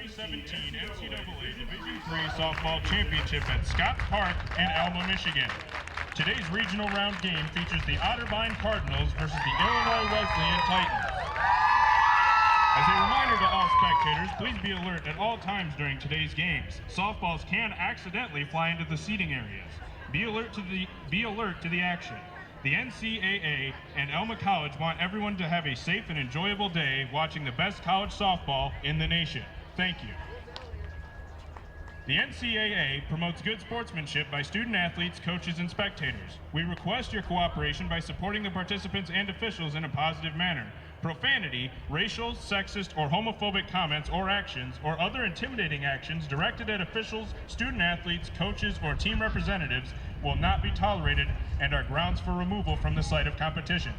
2017 NCAA Division III Softball Championship at Scots Park in Alma, Michigan. Today's regional round game features the Otterbein Cardinals versus the Illinois Wesleyan Titans. As a reminder to all spectators, please be alert at all times during today's games. Softballs can accidentally fly into the seating areas. Be alert to the action. The NCAA and Alma College want everyone to have a safe and enjoyable day watching the best college softball in the nation. Thank you. The NCAA promotes good sportsmanship by student athletes, coaches, and spectators. We request your cooperation by supporting the participants and officials in a positive manner. Profanity, racial, sexist, or homophobic comments or actions, or other intimidating actions directed at officials, student athletes, coaches, or team representatives will not be tolerated and are grounds for removal from the site of competition.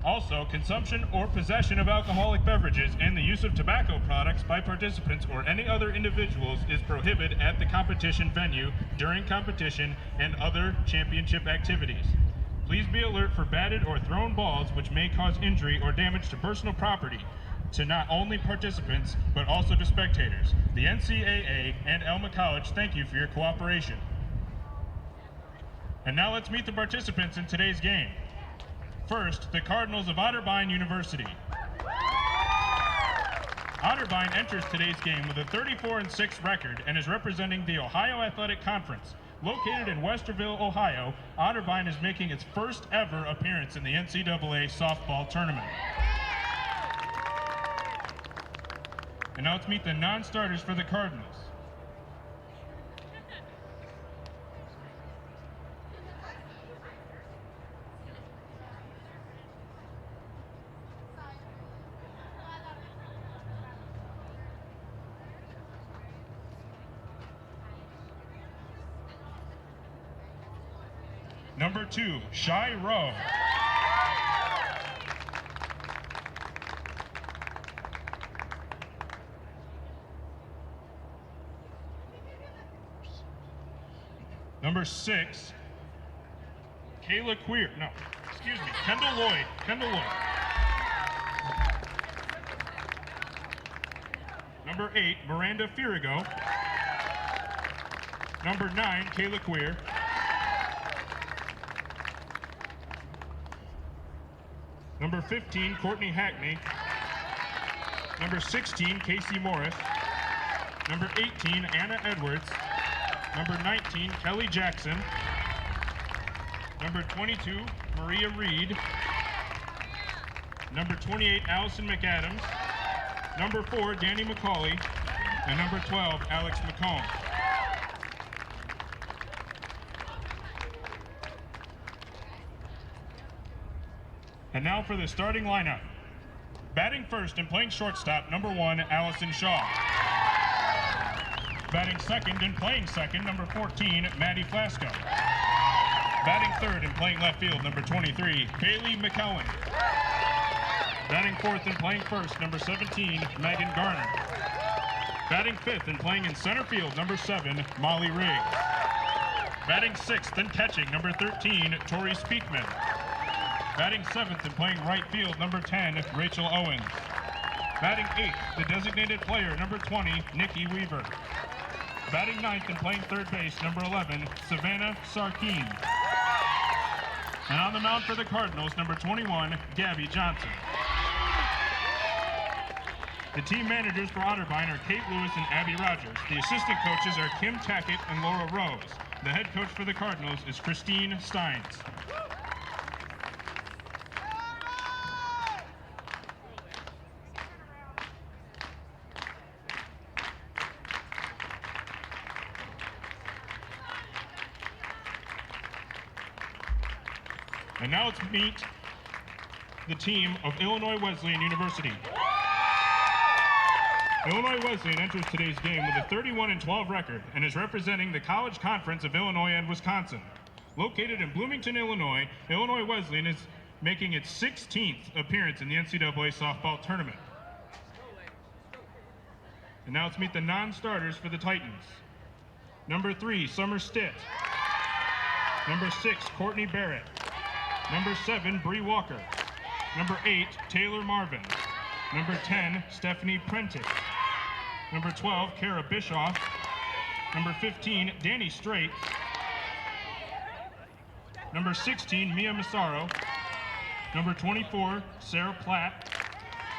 Also, consumption or possession of alcoholic beverages and the use of tobacco products by participants or any other individuals is prohibited at the competition venue during competition and other championship activities. Please be alert for batted or thrown balls which may cause injury or damage to personal property to not only participants but also to spectators. The NCAA and Alma College thank you for your cooperation. And now let's meet the participants in today's game. First, the Cardinals of Otterbein University. Otterbein enters today's game with a 34-6 record and is representing the Ohio Athletic Conference. Located in Westerville, Ohio, Otterbein is making its first ever appearance in the NCAA softball tournament. And now let's meet the non-starters for the Cardinals. Number 2, Shai Rowe. Number 6, Kendall Lloyd. Number 8, Miranda Firigo. Number 9, Kayla Queer. Number 15, Courtney Hackney. Number 16, Casey Morris. Number 18, Anna Edwards. Number 19, Kelly Jackson. Number 22, Maria Reed. Number 28, Allison McAdams. Number 4, Danny McCauley. And number 12, Alex McComb. And now for the starting lineup. Batting first and playing shortstop, number 1, Allison Shaw. Batting second and playing second, number 14, Maddie Flasco. Batting third and playing left field, number 23, Kaylee McCowan. Batting fourth and playing first, number 17, Megan Gardner. Batting fifth and playing in center field, number 7, Molly Riggs. Batting sixth and catching, number 13, Tori Speakman. Batting 7th and playing right field, number 10, Rachel Owens. Batting 8th, the designated player, number 20, Nikki Weaver. Batting 9th and playing third base, number 11, Savannah Sarkeen. And on the mound for the Cardinals, number 21, Gabby Johnson. The team managers for Otterbein are Kate Lewis and Abby Rogers. The assistant coaches are Kim Tackett and Laura Rose. The head coach for the Cardinals is Christine Steins. And now let's meet the team of Illinois Wesleyan University. Illinois Wesleyan enters today's game with a 31-12 record and is representing the College Conference of Illinois and Wisconsin. Located in Bloomington, Illinois, Illinois Wesleyan is making its 16th appearance in the NCAA softball tournament. And now let's meet the non-starters for the Titans. Number 3, Summer Stitt. Number 6, Courtney Barrett. Number 7, Bree Walker. Number 8, Taylor Marvin. Number 10, Stephanie Prentice. Number 12, Kara Bischoff. Number 15, Danny Strait. Number 16, Mia Massaro. Number 24, Sarah Platt.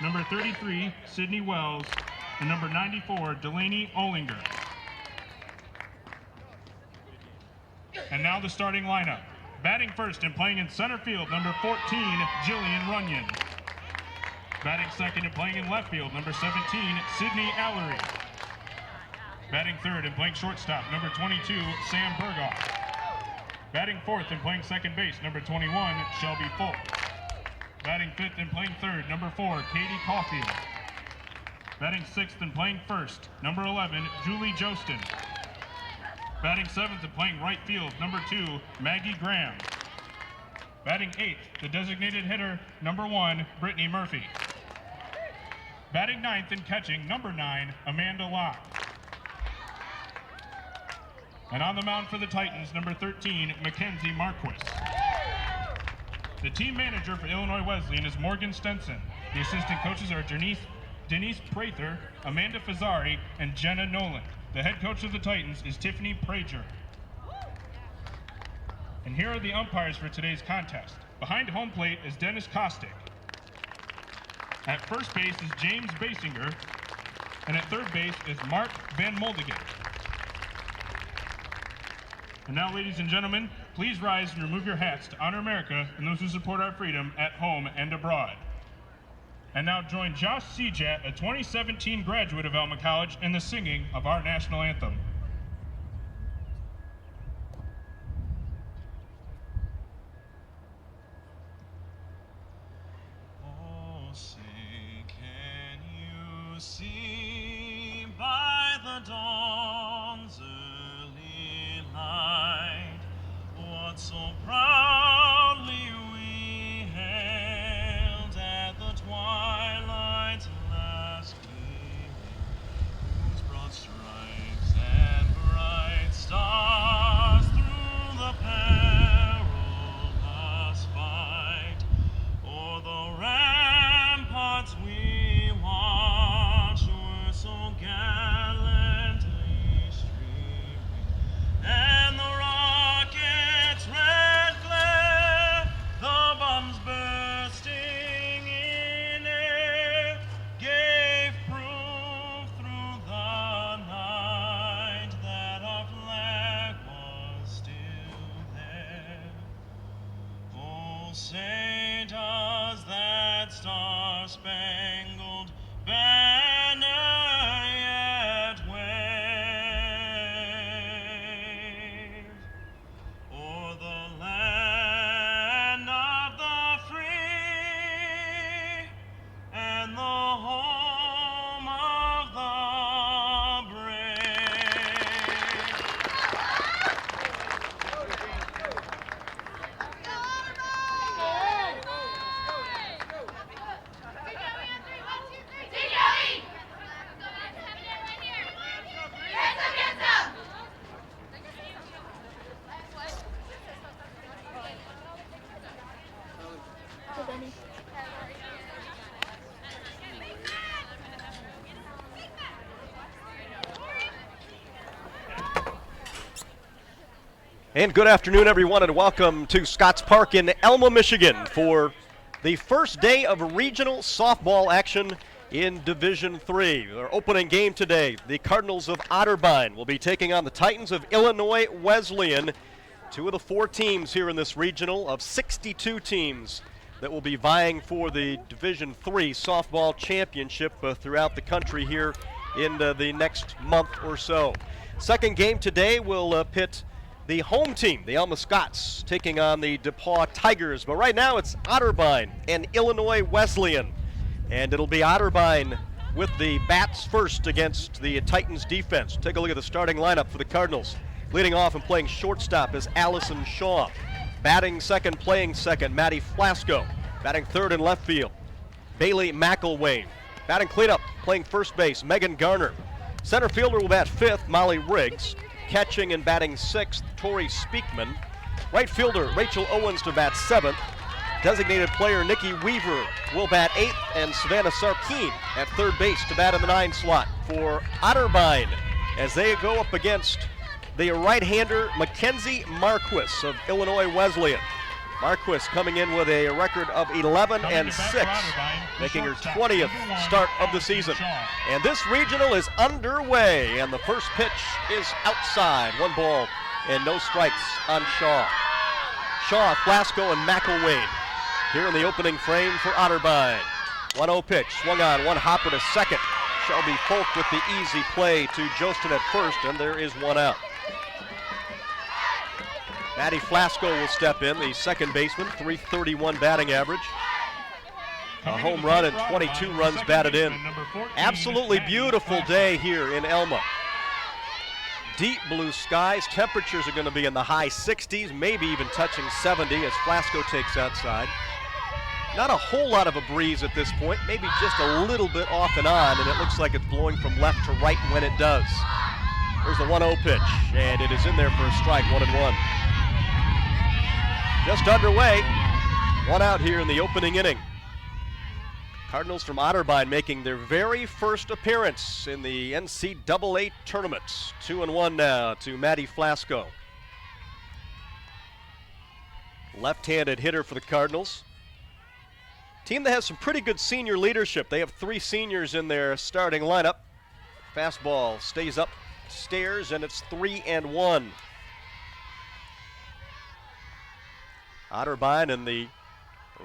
Number 33, Sydney Wells. And number 94, Delaney Olinger. And now the starting lineup. Batting first and playing in center field, number 14, Jillian Runyon. Batting second and playing in left field, number 17, Sydney Allery. Batting third and playing shortstop, number 22, Sam Bergoff. Batting fourth and playing second base, number 21, Shelby Folk. Batting fifth and playing third, number 4, Katie Caulfield. Batting sixth and playing first, number 11, Julie Jostin. Batting seventh and playing right field, number 2, Maggie Graham. Batting eighth, the designated hitter, number 1, Brittany Murphy. Batting ninth and catching, number 9, Amanda Locke. And on the mound for the Titans, number 13, Mackenzie Marquis. The team manager for Illinois Wesleyan is Morgan Stenson. The assistant coaches are Denise Prather, Amanda Fazzari, and Jenna Nolan. The head coach of the Titans is Tiffany Prager. And here are the umpires for today's contest. Behind home plate is Dennis Kostick. At first base is James Basinger. And at third base is Mark Van Moldigan. And now, ladies and gentlemen, please rise and remove your hats to honor America and those who support our freedom at home and abroad. And now join Josh Sejat, a 2017 graduate of Alma College, in the singing of our national anthem. Oh, say, can you see by the dawn's early light what so proudly we hailed at the twilight's last gleaming, whose broad stripes and bright stars through the perilous fight o'er the ramparts we watched were so gallantly streaming, and the rocket's red glare, the bombs bursting in air, gave proof through the night that our flag was still there. Oh, say does that star-spangled banner yet wave o'er the land of the free and the home of the brave? And good afternoon, everyone, and welcome to Scots Park in Alma, Michigan for the first day of regional softball action in Division III. Our opening game today, the Cardinals of Otterbein will be taking on the Titans of Illinois Wesleyan, two of the 4 teams here in this regional of 62 teams that will be vying for the Division III softball championship throughout the country here in the next month or so. Second game today will pit the home team, the Alma Scots, taking on the DePaul Tigers. But right now it's Otterbein and Illinois Wesleyan. And it'll be Otterbein with the bats first against the Titans defense. Take a look at the starting lineup for the Cardinals. Leading off and playing shortstop is Allison Shaw. Batting second, playing second, Maddie Flasco. Batting third in left field, Bailey McElwain. Batting cleanup, playing first base, Megan Gardner. Center fielder will bat fifth, Molly Riggs. Catching and batting sixth, Tori Speakman. Right fielder, Rachel Owens to bat seventh. Designated player Nikki Weaver will bat 8th, and Savannah Sarkeen at third base to bat in the 9 slot for Otterbein as they go up against the right-hander Mackenzie Marquis of Illinois Wesleyan. Marquis coming in with a record of 11-6, making her 20th start of the season. And this regional is underway, and the first pitch is outside. 1 ball and no strikes on Shaw. Shaw, Flasco, and McElwain here in the opening frame for Otterbein. 1-0 pitch, swung on, 1 hopper to second. Shelby Folk with the easy play to Jostin at first, and there is 1 out. Maddie Flasco will step in, the second baseman, .331 batting average. A home run and 22 runs batted in. Absolutely beautiful day here in Alma. Deep blue skies, temperatures are going to be in the high 60s, maybe even touching 70 as Flasco takes outside. Not a whole lot of a breeze at this point, maybe just a little bit off and on, and it looks like it's blowing from left to right when it does. Here's the 1-0 pitch, and it is in there for a strike, 1-1. Just underway, 1 out here in the opening inning. Cardinals from Otterbein making their very first appearance in the NCAA tournament. 2-1 now to Maddie Flasco. Left-handed hitter for the Cardinals. Team that has some pretty good senior leadership. They have 3 seniors in their starting lineup. Fastball stays upstairs, and it's 3-1. Otterbein in the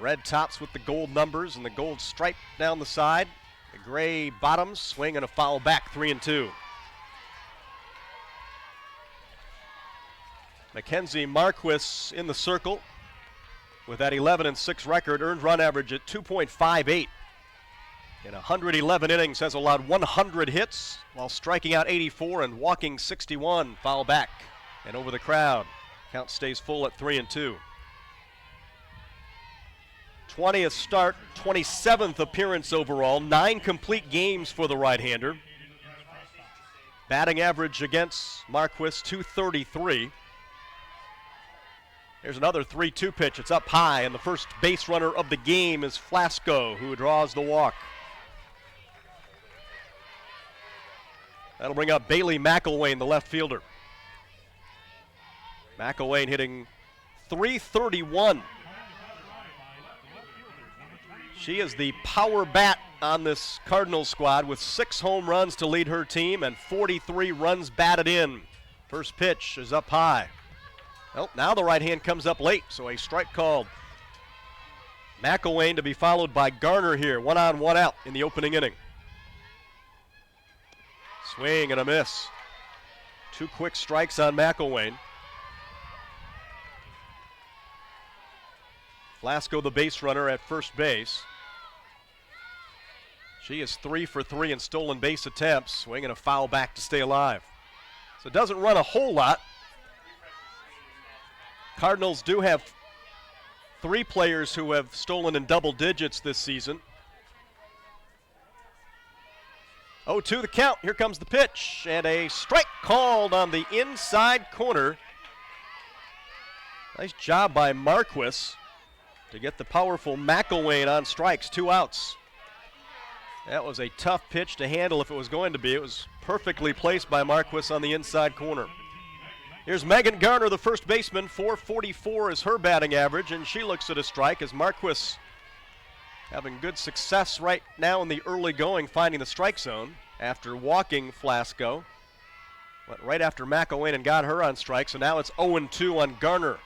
red tops with the gold numbers and the gold stripe down the side. The gray bottoms, swing and a foul back, 3-2. Mackenzie Marquis in the circle with that 11-6 record, earned run average at 2.58. In 111 innings, has allowed 100 hits while striking out 84 and walking 61. Foul back and over the crowd. Count stays full at 3-2. 20th start, 27th appearance overall, 9 complete games for the right-hander. Batting average against Marquis, .233. Here's another 3-2 pitch. It's up high, and the first base runner of the game is Flasco, who draws the walk. That'll bring up Bailey McElwain, the left fielder. McElwain hitting .331. She is the power bat on this Cardinals squad with 6 home runs to lead her team and 43 runs batted in. First pitch is up high. Well, now the right hand comes up late, so a strike called. McElwain to be followed by Gardner here, 1 on, 1 out in the opening inning. Swing and a miss. 2 quick strikes on McElwain. Flasco, the base runner at first base. She is 3 for 3 in stolen base attempts, swing and a foul back to stay alive. So it doesn't run a whole lot. Cardinals do have 3 players who have stolen in double digits this season. 0-2 the count. Here comes the pitch, and a strike called on the inside corner. Nice job by Marquis to get the powerful McElwain on strikes, 2 outs. That was a tough pitch to handle if it was going to be. It was perfectly placed by Marquis on the inside corner. Here's Megan Gardner, the first baseman. .444 is her batting average, and she looks at a strike as Marquis having good success right now in the early going, finding the strike zone after walking Flasco. Went right after McElwain and got her on strike, so now it's 0-2 on Gardner.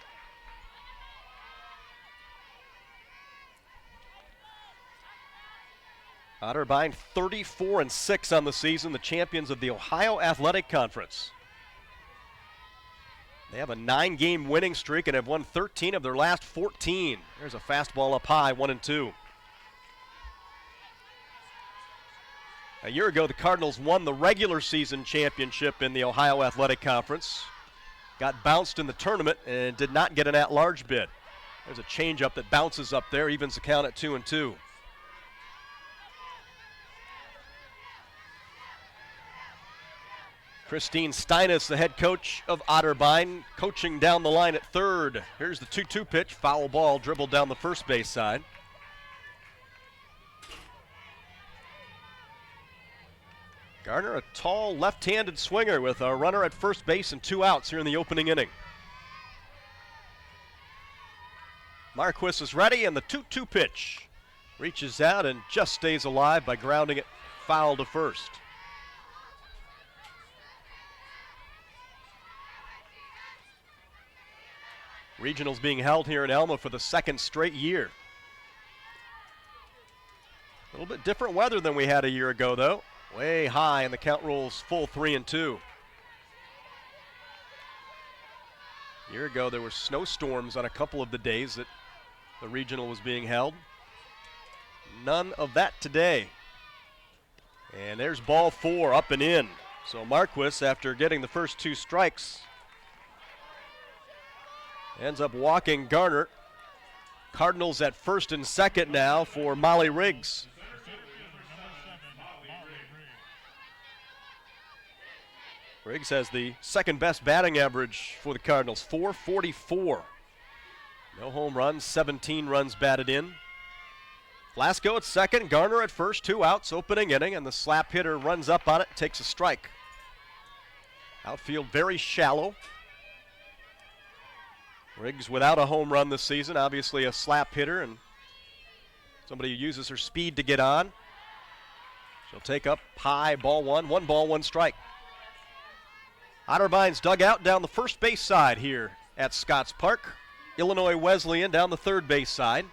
Otterbein 34-6 on the season, the champions of the Ohio Athletic Conference. They have a 9-game winning streak and have won 13 of their last 14. There's a fastball up high, 1-2. A year ago, the Cardinals won the regular season championship in the Ohio Athletic Conference. Got bounced in the tournament and did not get an at-large bid. There's a changeup that bounces up there, evens the count at 2-2. Christine Steinis, the head coach of Otterbein, coaching down the line at third. Here's the 2-2 pitch, foul ball dribbled down the first base side. Gardner, a tall left-handed swinger with a runner at first base and 2 outs here in the opening inning. Marquis is ready, and the 2-2 pitch reaches out and just stays alive by grounding it foul to first. Regionals being held here in Alma for the second straight year. A little bit different weather than we had a year ago, though. Way high, and the count rolls full 3-2. A year ago, there were snowstorms on a couple of the days that the regional was being held. None of that today. And there's ball 4 up and in. So Marquis, after getting the first 2 strikes, ends up walking Gardner. Cardinals at first and second now for Molly Riggs. Riggs has the second best batting average for the Cardinals, .444. No home runs, 17 runs batted in. Glasgow at second, Gardner at first, 2 outs, opening inning, and the slap hitter runs up on it, takes a strike. Outfield very shallow. Riggs without a home run this season, obviously a slap hitter and somebody who uses her speed to get on. She'll take up high, ball 1, 1 ball, 1 strike. Otterbein's dugout down the first base side here at Scots Park. Illinois Wesleyan down the third base side.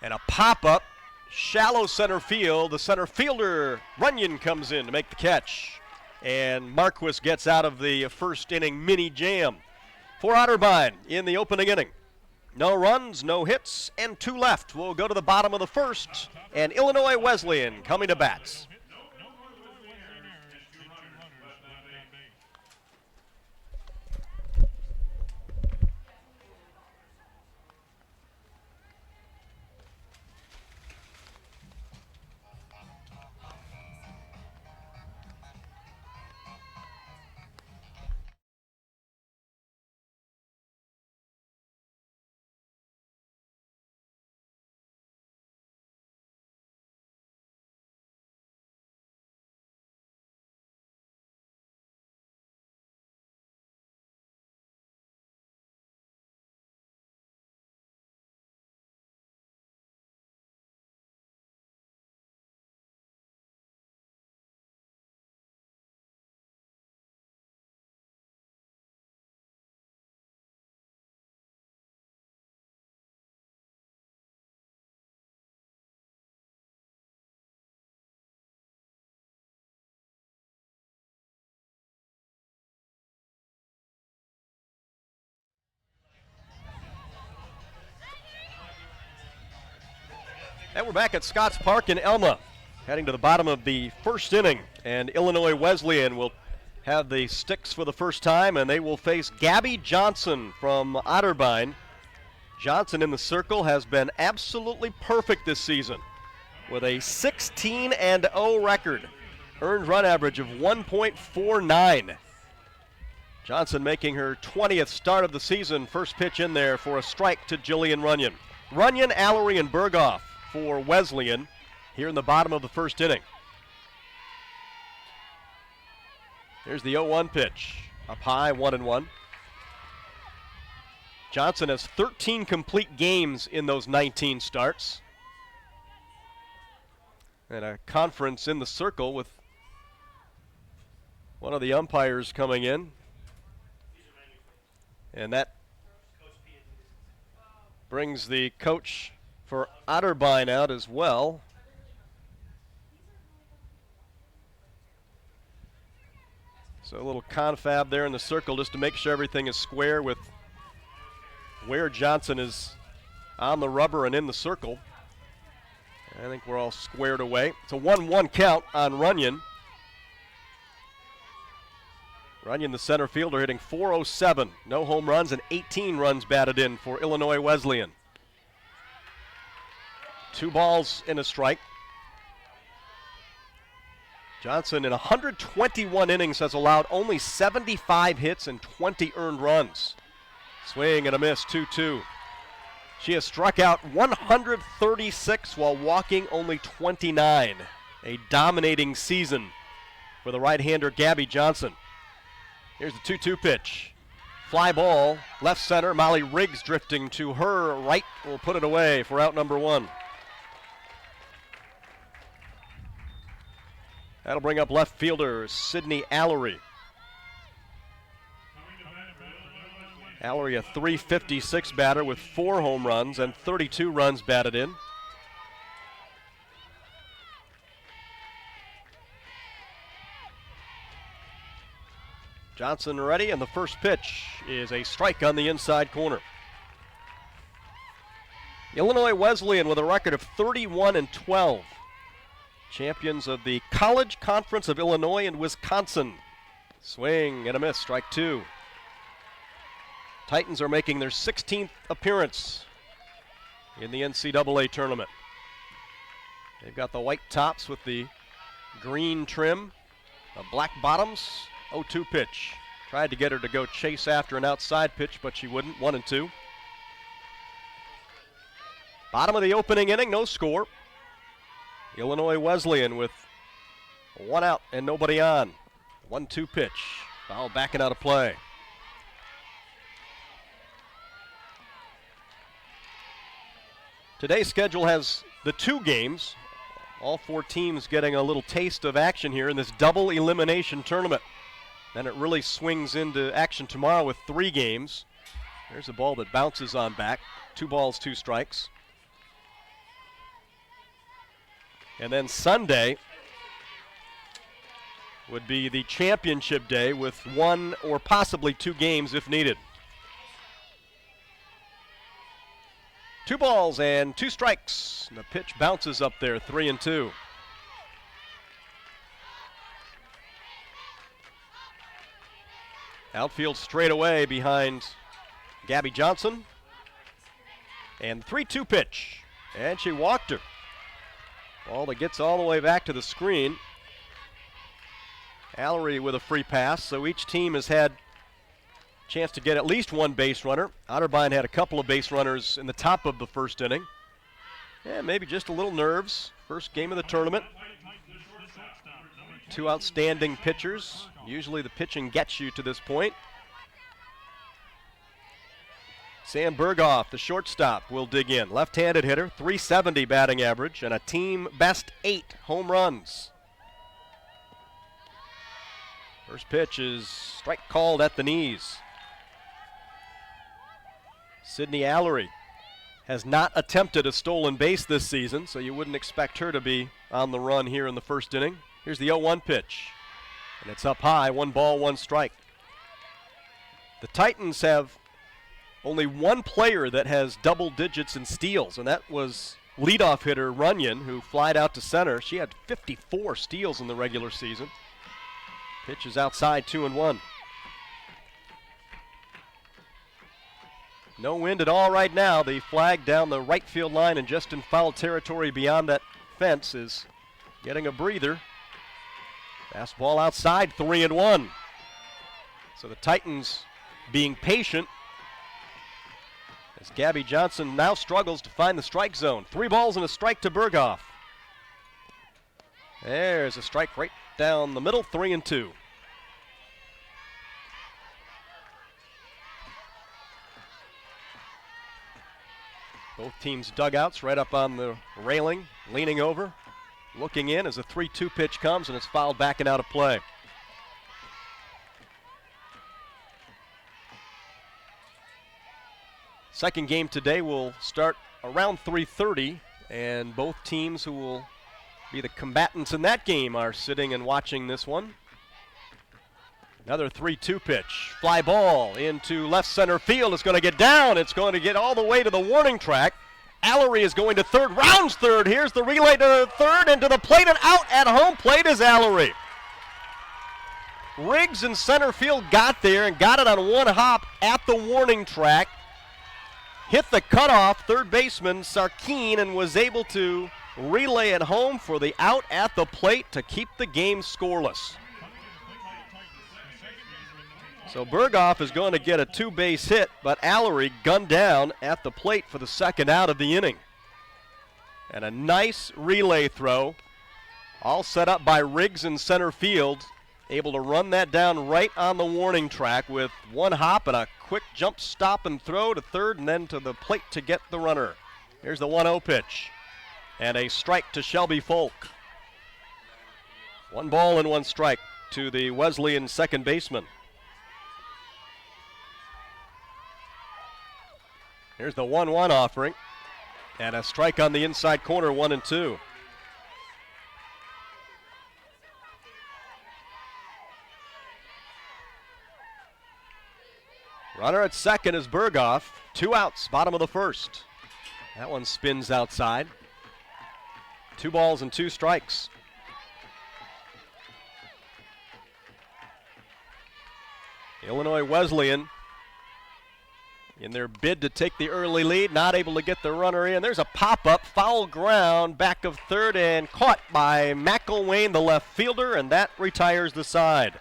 And a pop-up, shallow center field. The center fielder, Runyon, comes in to make the catch. And Marquis gets out of the first inning mini jam for Otterbein in the opening inning. No runs, no hits, and 2 left. We'll go to the bottom of the first, and Illinois Wesleyan coming to bats. And we're back at Scots Park in Alma, heading to the bottom of the first inning. And Illinois Wesleyan will have the sticks for the first time, and they will face Gabby Johnson from Otterbein. Johnson in the circle has been absolutely perfect this season with a 16-0 record, earned run average of 1.49. Johnson making her 20th start of the season, first pitch in there for a strike to Jillian Runyon. Runyon, Allery, and Berghoff for Wesleyan here in the bottom of the first inning. Here's the 0-1 pitch, up high, 1-1. Johnson has 13 complete games in those 19 starts. And a conference in the circle with one of the umpires coming in. And that brings the coach for Otterbein out as well. So a little confab there in the circle just to make sure everything is square with where Johnson is on the rubber and in the circle. I think we're all squared away. It's a 1-1 count on Runyon. Runyon, the center fielder, hitting .407. No home runs and 18 runs batted in for Illinois Wesleyan. 2 balls and a strike. Johnson in 121 innings has allowed only 75 hits and 20 earned runs. Swing and a miss, 2-2. She has struck out 136 while walking only 29. A dominating season for the right-hander Gabby Johnson. Here's the 2-2 pitch. Fly ball, left center. Molly Riggs drifting to her right will put it away for out number 1. That'll bring up left fielder Sydney Allery. Allery, a .356 batter with 4 home runs and 32 runs batted in. Johnson ready, and the first pitch is a strike on the inside corner. Illinois Wesleyan with a record of 31-12. Champions of the College Conference of Illinois and Wisconsin. Swing and a miss, strike 2. Titans are making their 16th appearance in the NCAA tournament. They've got the white tops with the green trim, the black bottoms. 0-2 pitch. Tried to get her to go chase after an outside pitch, but she wouldn't. 1-2. Bottom of the opening inning, no score. Illinois Wesleyan with 1 out and nobody on. 1-2 pitch. Foul backing out of play. Today's schedule has the 2 games. All 4 teams getting a little taste of action here in this double elimination tournament. Then it really swings into action tomorrow with 3 games. There's a ball that bounces on back. 2 balls, 2 strikes. And then Sunday would be the championship day with 1 or possibly 2 games if needed. 2 balls and 2 strikes. And the pitch bounces up there, 3-2. Outfield straight away behind Gabby Johnson. And 3-2 pitch. And she walked her. Ball that gets all the way back to the screen. Allery with a free pass, so each team has had a chance to get at least 1 base runner. Otterbein had a couple of base runners in the top of the first inning. And maybe just a little nerves. First game of the tournament. 2 outstanding pitchers. Usually the pitching gets you to this point. Sam Berghoff, the shortstop, will dig in. Left-handed hitter, .370 batting average, and a team best 8 home runs. First pitch is strike called at the knees. Sydney Allery has not attempted a stolen base this season, so you wouldn't expect her to be on the run here in the first inning. Here's the 0-1 pitch, and it's up high, 1 ball, 1 strike. The Titans have only 1 player that has double digits in steals, and that was leadoff hitter Runyon, who flied out to center. She had 54 steals in the regular season. Pitch is outside, 2-1. No wind at all right now. The flag down the right field line and just in foul territory beyond that fence is getting a breather. Fastball outside, 3-1. So the Titans being patient as Gabby Johnson now struggles to find the strike zone. 3 balls and a strike to Berghoff. There's a strike right down the middle, 3-2. Both teams' dugouts right up on the railing, leaning over, looking in as a 3-2 pitch comes, and it's fouled back and out of play. Second game today will start around 3:30, and both teams who will be the combatants in that game are sitting and watching this one. Another 3-2 pitch. Fly ball into left center field. It's going to get down. It's going to get all the way to the warning track. Allery is going to third. Rounds third. Here's the relay to third and to the plate, and out at home plate is Allery. Riggs in center field got there and got it on 1 hop at the warning track. Hit the cutoff, third baseman Sarkeen, and was able to relay at home for the out at the plate to keep the game scoreless. So Berghoff is going to get a two-base hit, but Allery gunned down at the plate for the second out of the inning. And a nice relay throw, all set up by Riggs in center field, able to run that down right on the warning track with one hop and a quick jump stop and throw to third and then to the plate to get the runner. Here's the 1-0 pitch. And a strike to Shelby Folk. 1 ball and 1 strike to the Wesleyan second baseman. Here's the 1-1 offering. And a strike on the inside corner, 1-2. Runner at second is Berghoff. 2 outs, bottom of the first. That one spins outside. 2 balls and 2 strikes. Illinois Wesleyan, in their bid to take the early lead, not able to get the runner in. There's a pop-up, foul ground, back of third, and caught by McElwain, the left fielder, and that retires the side.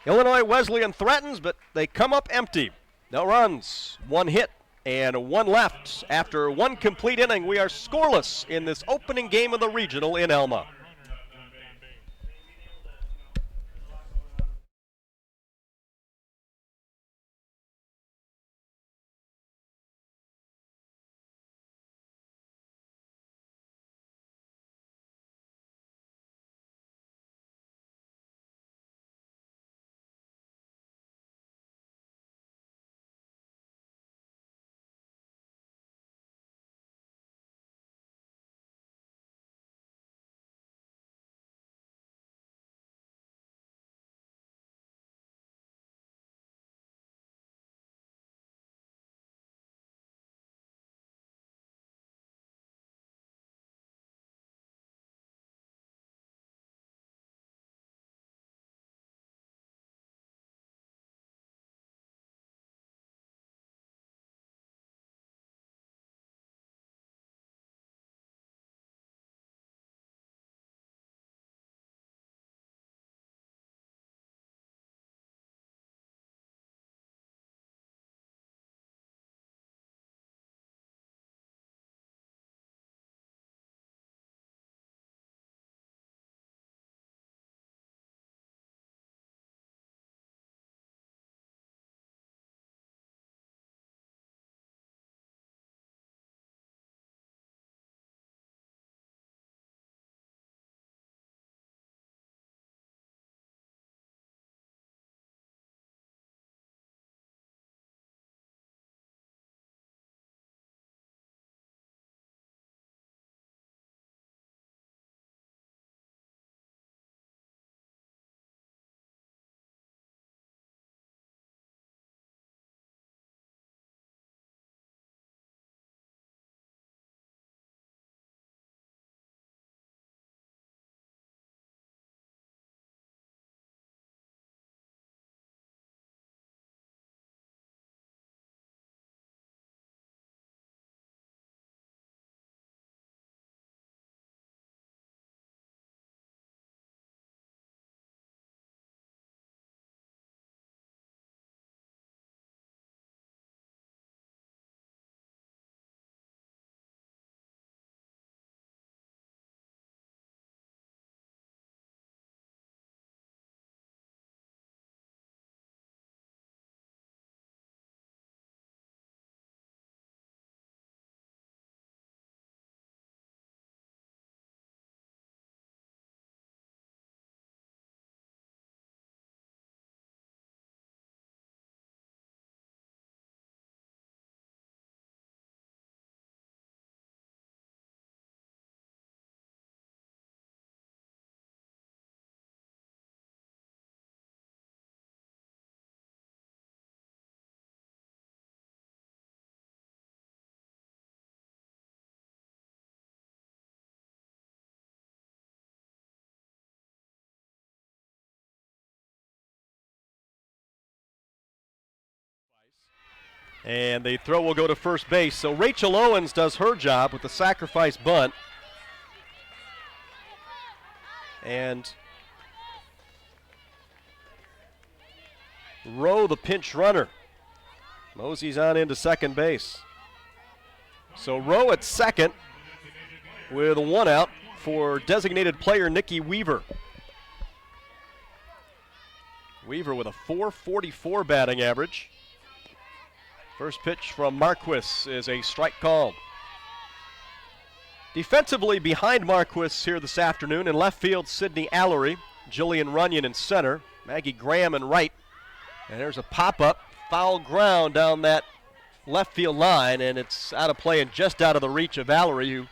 Illinois Wesleyan threatens, but they come up empty. No runs, 1 hit, and 1 left. After 1 complete inning, we are scoreless in this opening game of the regional in Alma. And the throw will go to first base. So Rachel Owens does her job with the sacrifice bunt. And Rowe, the pinch runner. Mosey's on into second base. So Rowe at second with a one out for designated player Nikki Weaver. Weaver with a .444 batting average. First pitch from Marquis is a strike called. Defensively behind Marquis here this afternoon in left field, Sydney Allery, Jillian Runyon in center, Maggie Graham in right. And there's a pop-up, foul ground down that left field line, and it's out of play and just out of the reach of Allery, who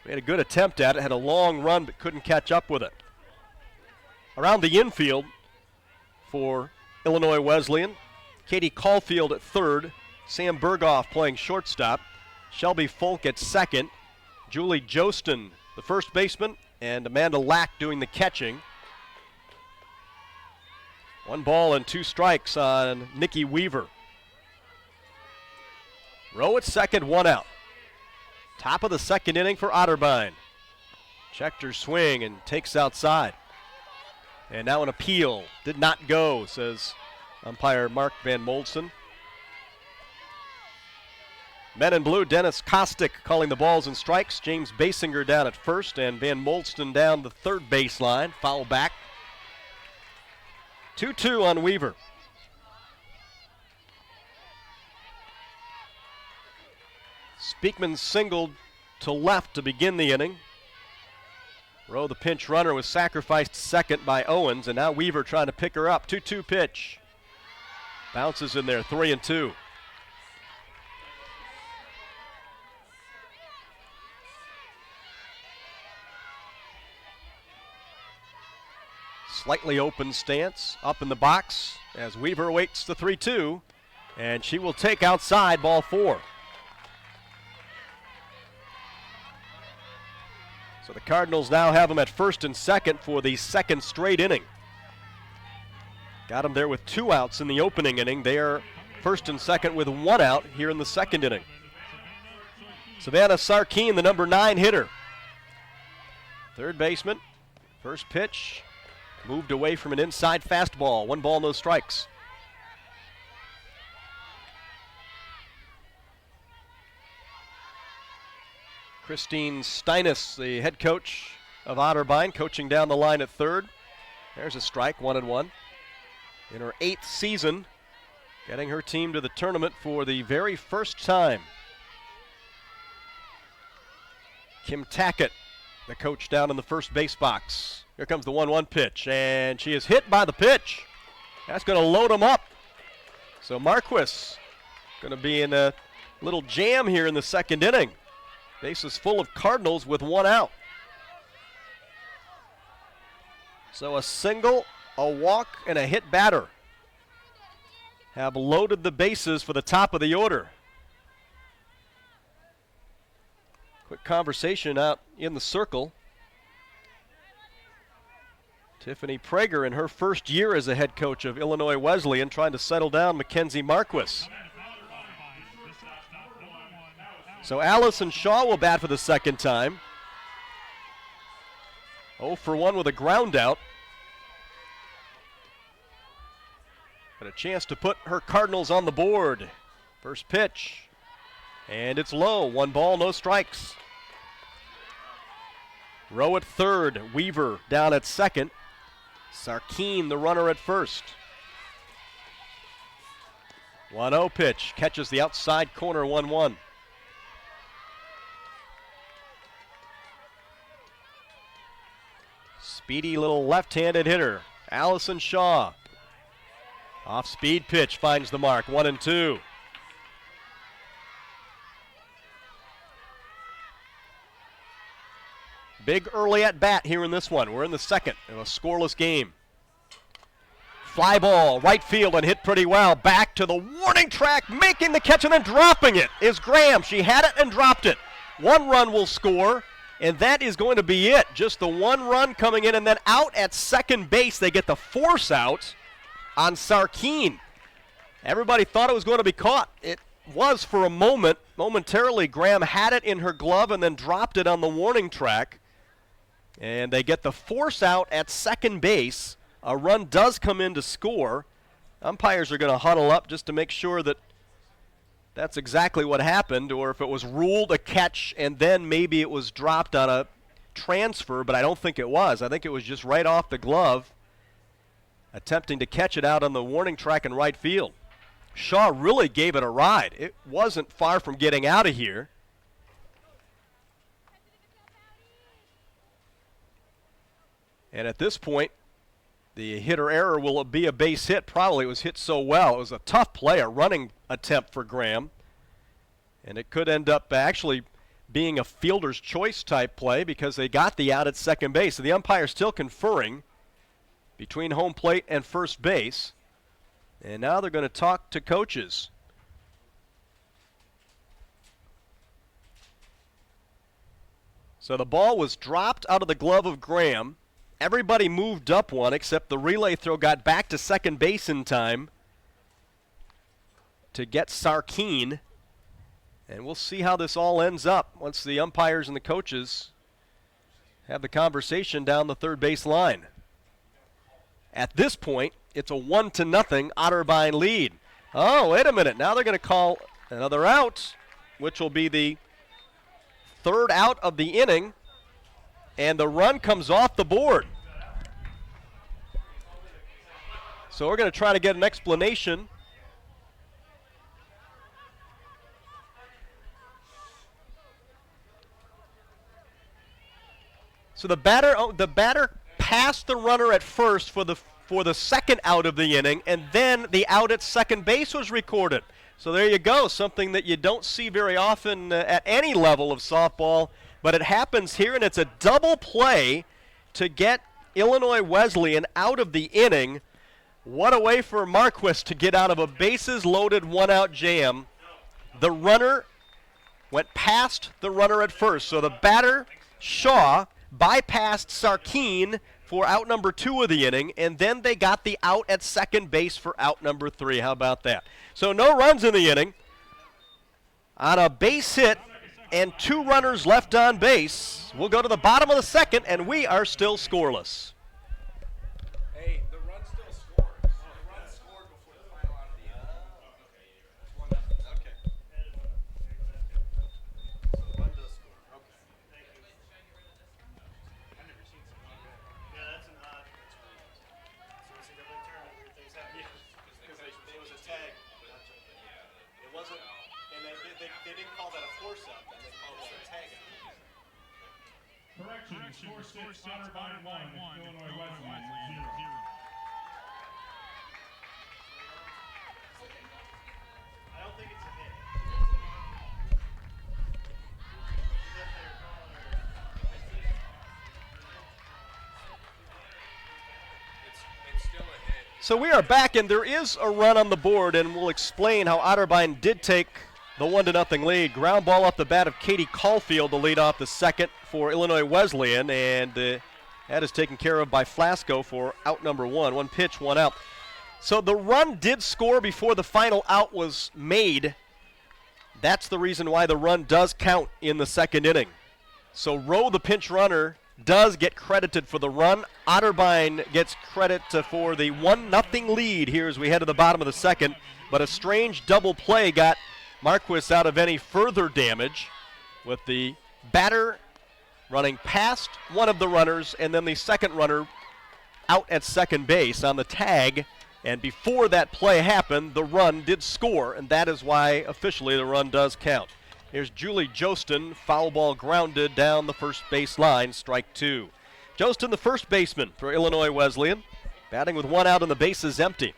made a good attempt at it, had a long run but couldn't catch up with it. Around the infield for Illinois Wesleyan, Katie Caulfield at third, Sam Berghoff playing shortstop, Shelby Folk at second, Julie Jostin, the first baseman, and Amanda Lack doing the catching. 1 ball and 2 strikes on Nikki Weaver. Rowe at second, 1 out. Top of the second inning for Otterbein. Checked her swing and takes outside. And now an appeal. Did not go, says umpire Mark Van Moldson. Men in blue, Dennis Kostick calling the balls and strikes. James Basinger down at first, and Van Moldson down the third baseline. Foul back. 2-2 on Weaver. Speakman singled to left to begin the inning. Rowe, the pinch runner, was sacrificed second by Owens, and now Weaver trying to pick her up. 2-2 pitch. Bounces in there, 3-2. Slightly open stance, up in the box as Weaver waits the 3-2, and she will take outside, ball 4. So the Cardinals now have them at first and second for the second straight inning. Got them there with 2 outs in the opening inning. They are first and second with 1 out here in the second inning. Savannah Sarkeen, the number 9 hitter. Third baseman, first pitch, moved away from an inside fastball. 1 ball, no strikes. Christine Steinis, the head coach of Otterbein, coaching down the line at third. There's a strike, 1-1. In her 8th season, getting her team to the tournament for the very first time. Kim Tackett, the coach down in the first base box. Here comes the 1-1 pitch, and she is hit by the pitch. That's going to load them up. So Marquis going to be in a little jam here in the second inning. Bases full of Cardinals with 1 out. So a single, a walk, and a hit batter have loaded the bases for the top of the order. Quick conversation out in the circle. Tiffany Prager in her first year as a head coach of Illinois Wesleyan, trying to settle down Mackenzie Marquis. So Allison Shaw will bat for the second time. 0 for 1 with a ground out. But a chance to put her Cardinals on the board. First pitch. And it's low. 1 ball, no strikes. Rowe at third. Weaver down at second. Sarkeen, the runner, at first. 1-0 pitch. Catches the outside corner, 1-1. Speedy little left-handed hitter, Allison Shaw. Off-speed pitch finds the mark, 1-2. Big early at bat here in this one. We're in the second of a scoreless game. Fly ball, right field, and hit pretty well. Back to the warning track, making the catch and then dropping it is Graham. She had it and dropped it. 1 run will score. And that is going to be it. Just the 1 run coming in, and then out at second base, they get the force out on Sarkeen. Everybody thought it was going to be caught. It was for a moment. Momentarily, Graham had it in her glove and then dropped it on the warning track. And they get the force out at second base. A run does come in to score. Umpires are going to huddle up just to make sure that that's exactly what happened, or if it was ruled a catch and then maybe it was dropped on a transfer, but I don't think it was. I think it was just right off the glove, attempting to catch it out on the warning track in right field. Shaw really gave it a ride. It wasn't far from getting out of here. And at this point, the hitter error will be a base hit. Probably it was hit so well. It was a tough play, a running attempt for Graham. And it could end up actually being a fielder's choice type play because they got the out at second base. So the umpire still conferring between home plate and first base. And now they're going to talk to coaches. So the ball was dropped out of the glove of Graham. Everybody moved up one except the relay throw got back to second base in time to get Sarkeen. And we'll see how this all ends up once the umpires and the coaches have the conversation down the third base line. At this point, it's a 1-0 Otterbein lead. Oh, wait a minute. Now they're going to call another out, which will be the third out of the inning. And the run comes off the board. So we're going to try to get an explanation. So the batter passed the runner at first for the second out of the inning, and then the out at second base was recorded. So there you go, something that you don't see very often at any level of softball. But it happens here, and it's a double play to get Illinois Wesleyan out of the inning. What a way for Marquis to get out of a bases-loaded one-out jam. The runner went past the runner at first. So the batter, Shaw, bypassed Sarkeen for out number 2 of the inning, and then they got the out at second base for out number 3. How about that? So no runs in the inning. On a base hit, and 2 runners left on base. We'll go to the bottom of the second, and we are still scoreless. Hey, the run still scores. The run scored before the final out of the inning. Okay. So the run does score. Okay. Thank you. I've never seen something like that. Yeah, that's an odd. So NCAA tournament, weird things happen. Yeah. Because it was a tag. It wasn't, and they didn't call that a force-up. Correction, score 6, Otterbein 1, Illinois Wesleyan 0. I don't think it's a hit. It's still a hit. So we are back, and there is a run on the board, and we'll explain how Otterbein did take the 1-0 lead. Ground ball off the bat of Katie Caulfield to lead off the second for Illinois Wesleyan, and that is taken care of by Flasco for out number 1. 1 pitch, 1 out. So the run did score before the final out was made. That's the reason why the run does count in the second inning. So Rowe, the pinch runner, does get credited for the run. Otterbein gets credit for the 1-0 lead here as we head to the bottom of the second. But a strange double play got Marquis out of any further damage, with the batter running past one of the runners and then the second runner out at second base on the tag. And before that play happened, the run did score, and that is why officially the run does count. Here's Julie Jostin, foul ball grounded down the first base line, strike 2. Jostin, the first baseman for Illinois Wesleyan, batting with 1 out and the bases empty.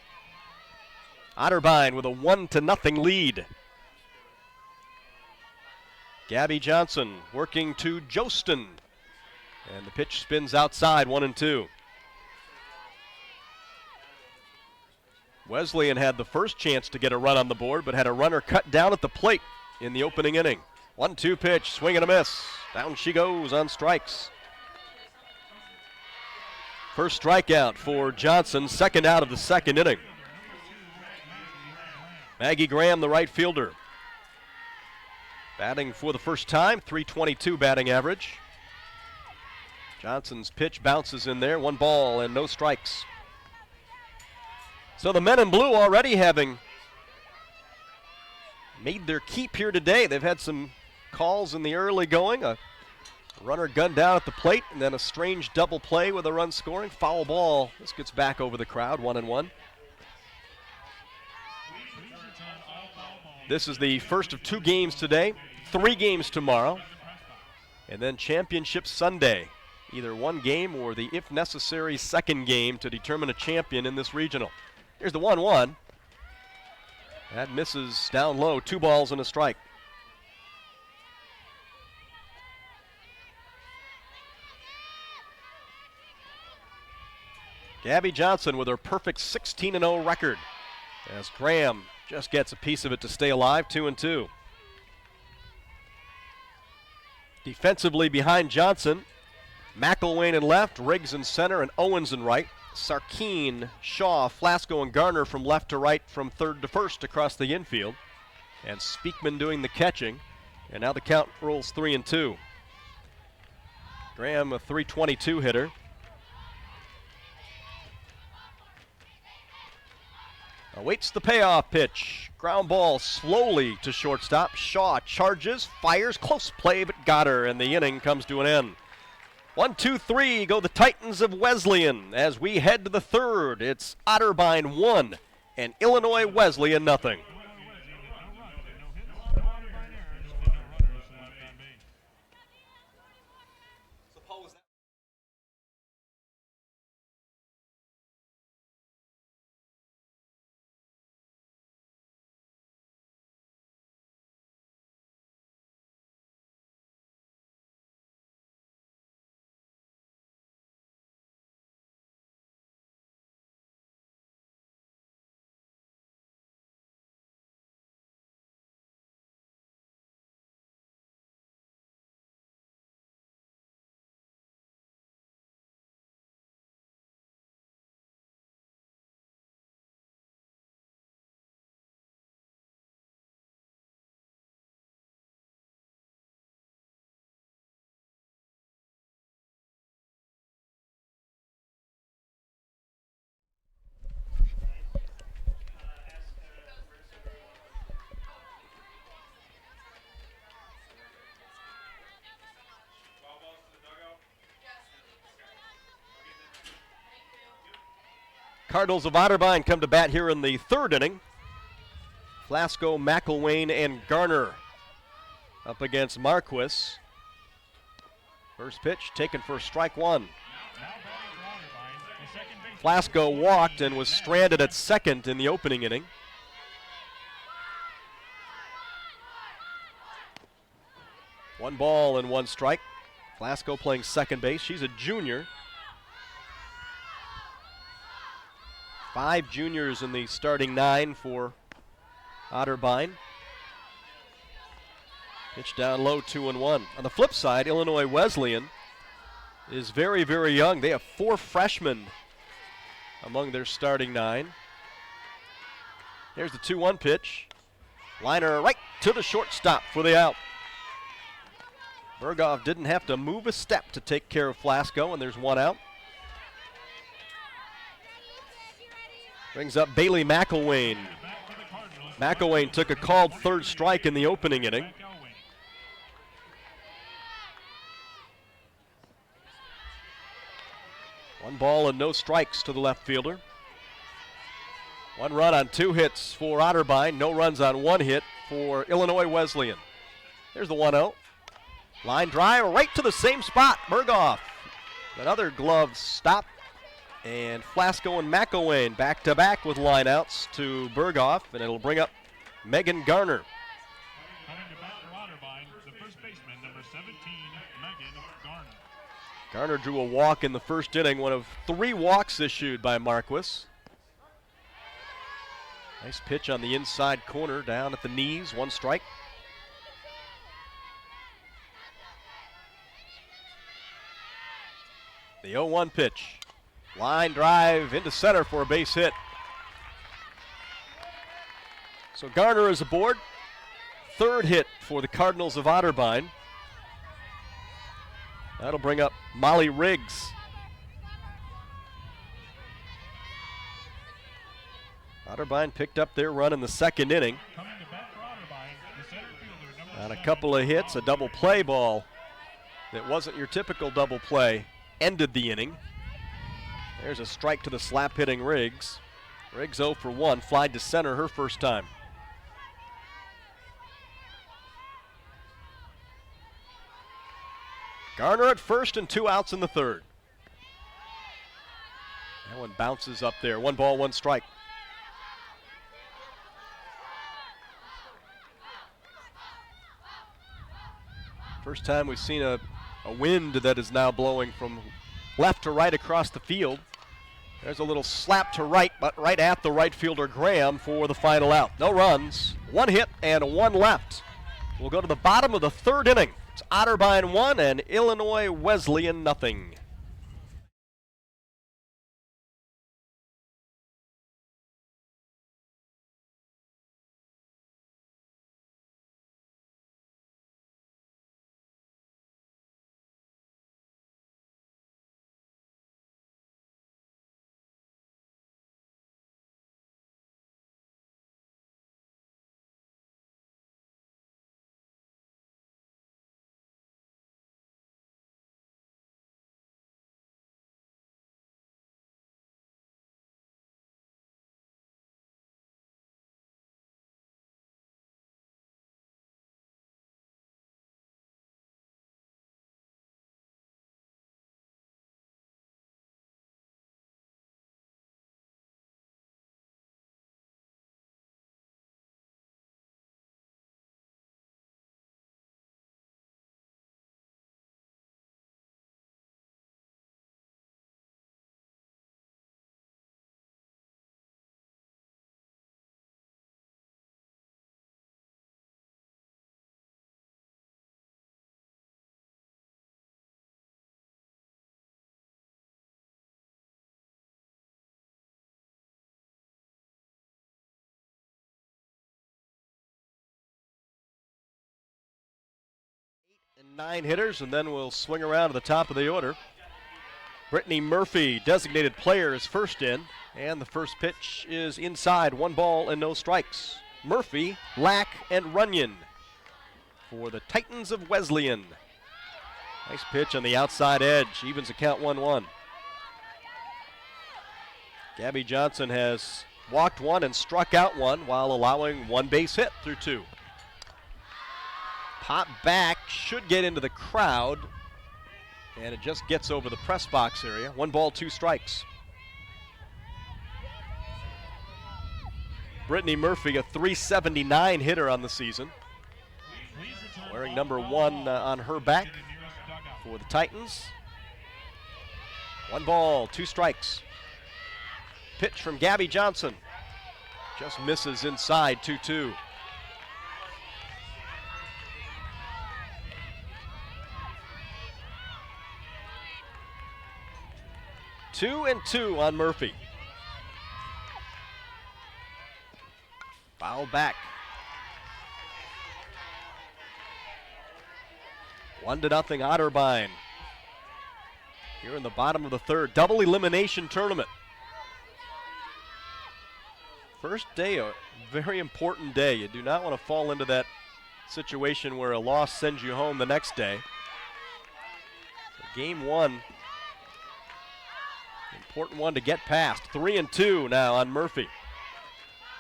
Otterbein with a 1-0 lead. Gabby Johnson working to Jostin. And the pitch spins outside, 1-2. Wesleyan had the first chance to get a run on the board, but had a runner cut down at the plate in the opening inning. 1-2 pitch, swing and a miss. Down she goes on strikes. First strikeout for Johnson, second out of the second inning. Maggie Graham, the right fielder, batting for the first time, .322 batting average. Johnson's pitch bounces in there. 1 ball and no strikes. So the men in blue already having made their keep here today. They've had some calls in the early going. A runner gunned down at the plate, and then a strange double play with a run scoring. Foul ball. This gets back over the crowd, 1-1. This is the first of 2 games today, 3 games tomorrow, and then championship Sunday. Either 1 game or the, if necessary, 2nd game to determine a champion in this regional. Here's the 1-1. That misses down low, 2 balls and a strike. Gabby Johnson with her perfect 16-0 record, as Graham just gets a piece of it to stay alive, 2-2. Defensively behind Johnson, McElwain in left, Riggs in center, and Owens in right. Sarkeen, Shaw, Flasco, and Gardner from left to right, from third to first across the infield. And Speakman doing the catching. And now the count rolls 3-2. Graham, a .322 hitter. Awaits the payoff pitch. Ground ball slowly to shortstop. Shaw charges, fires, close play, but got her, and the inning comes to an end. 1, 2, 3 go the Titans of Wesleyan. As we head to the 3rd, it's Otterbein 1 and Illinois Wesleyan nothing. Cardinals of Otterbein come to bat here in the 3rd inning. Flasco, McElwain, and Garner up against Marquis. First pitch taken for strike 1. Flasco walked and was stranded at second in the opening inning. One ball and 1 strike. Flasco playing second base. She's a junior. 5 juniors in the starting 9 for Otterbein. Pitch down low, 2-1. On the flip side, Illinois Wesleyan is very, very young. They have 4 freshmen among their starting 9. Here's the 2-1 pitch. Liner right to the shortstop for the out. Berghoff didn't have to move a step to take care of Flasco, and there's 1 out. Brings up Bailey McElwain. McElwain took a called 3rd strike in the opening inning. One ball and no strikes to the left fielder. 1 run on 2 hits for Otterbein. No runs on 1 hit for Illinois Wesleyan. There's the 1-0. Line drive right to the same spot. Berghoff. Another glove stop. And Flasco and McElwain back-to-back with lineouts to Berghoff, and it'll bring up Megan Garner. Coming to bat for Otterbein, the first baseman, number 17, Megan Gardner. Garner drew a walk in the 1st inning, one of 3 walks issued by Marquis. Nice pitch on the inside corner, down at the knees, 1 strike. The 0-1 pitch. Line drive into center for a base hit. So Garner is aboard. 3rd hit for the Cardinals of Otterbein. That'll bring up Molly Riggs. Otterbein picked up their run in the second inning. Coming to bat for Otterbein, the center fielder, number On a 7, couple of hits, a double play ball that wasn't your typical double play ended the inning. There's a strike to the slap hitting Riggs. Riggs 0 for 1, flied to center her first time. Gardner at first and 2 outs in the third. That one bounces up there. 1 ball, 1 strike. First time we've seen a wind that is now blowing from left to right across the field. There's a little slap to right, but right at the right fielder Graham for the final out. No runs, 1 hit and 1 left. We'll go to the bottom of the third inning. It's Otterbein 1 and Illinois Wesleyan nothing. And 9 hitters, and then we'll swing around to the top of the order. Brittany Murphy, designated player, is first in, and the first pitch is inside. 1 ball and no strikes. Murphy, Lack, and Runyon for the Titans of Wesleyan. Nice pitch on the outside edge, evens the count 1-1. Gabby Johnson has walked 1 and struck out 1 while allowing 1 base hit through 2. Pop back, should get into the crowd, and it just gets over the press box area. 1 ball, 2 strikes. Brittany Murphy, a .379 hitter on the season, wearing number 1 on her back for the Titans. 1 ball, 2 strikes. Pitch from Gabby Johnson, just misses inside, 2-2. 2-2 on Murphy. Foul back. 1-0 Otterbein. Here in the bottom of the third, double elimination tournament. First day, a very important day. You do not want to fall into that situation where a loss sends you home the next day. So game 1. Important one to get past. 3-2 now on Murphy.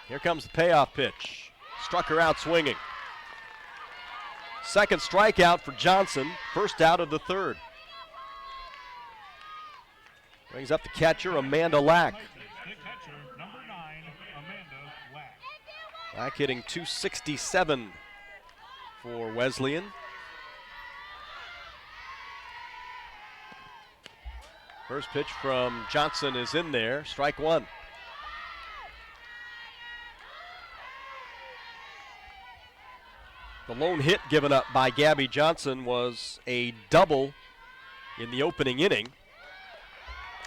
Here comes the payoff pitch. Struck her out swinging. Second strikeout for Johnson. First out of the third. Brings up the catcher, Amanda Lack. The catcher, number 9, Amanda Lack. Lack hitting .267 for Wesleyan. First pitch from Johnson is in there, strike 1. The lone hit given up by Gabby Johnson was a double in the opening inning.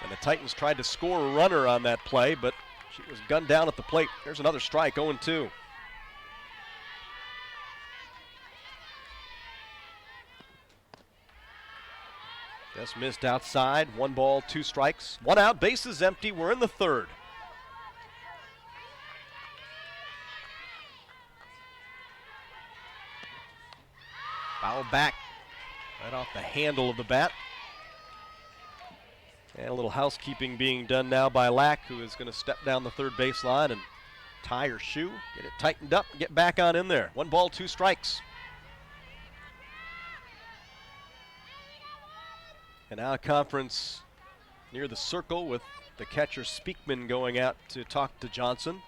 And the Titans tried to score a runner on that play, but she was gunned down at the plate. There's another strike, 0-2. Just missed outside. 1 ball, 2 strikes. 1 out, bases empty. We're in the third. Foul back right off the handle of the bat. And a little housekeeping being done now by Lack, who is going to step down the third baseline and tie her shoe, get it tightened up, and get back on in there. 1 ball, 2 strikes. And now a conference near the circle with the catcher Speakman going out to talk to Johnson.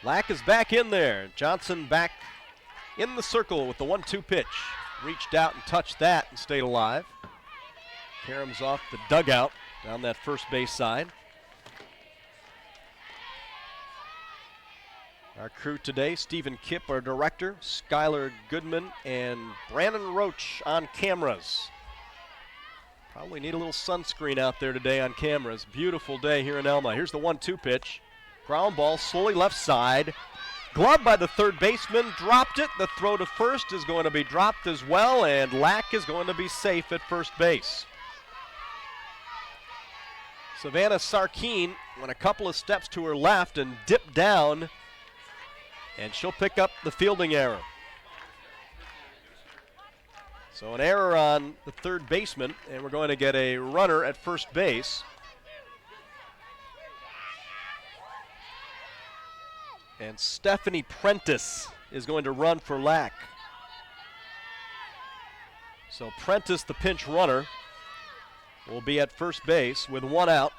Lack is back in there. Johnson back in the circle with the 1-2 pitch. Reached out and touched that and stayed alive. Karam's off the dugout down that first base side. Our crew today, Stephen Kipp, our director, Skylar Goodman, and Brandon Roach on cameras. Probably need a little sunscreen out there today on cameras. Beautiful day here in Alma. Here's the 1-2 pitch. Ground ball slowly left side. Gloved by the third baseman, dropped it. The throw to first is going to be dropped as well, and Lack is going to be safe at first base. Savannah Sarkeen went a couple of steps to her left and dipped down, and she'll pick up the fielding error. So an error on the third baseman, and we're going to get a runner at first base. And Stephanie Prentice is going to run for Lack. So Prentice, the pinch runner, will be at first base with 1 out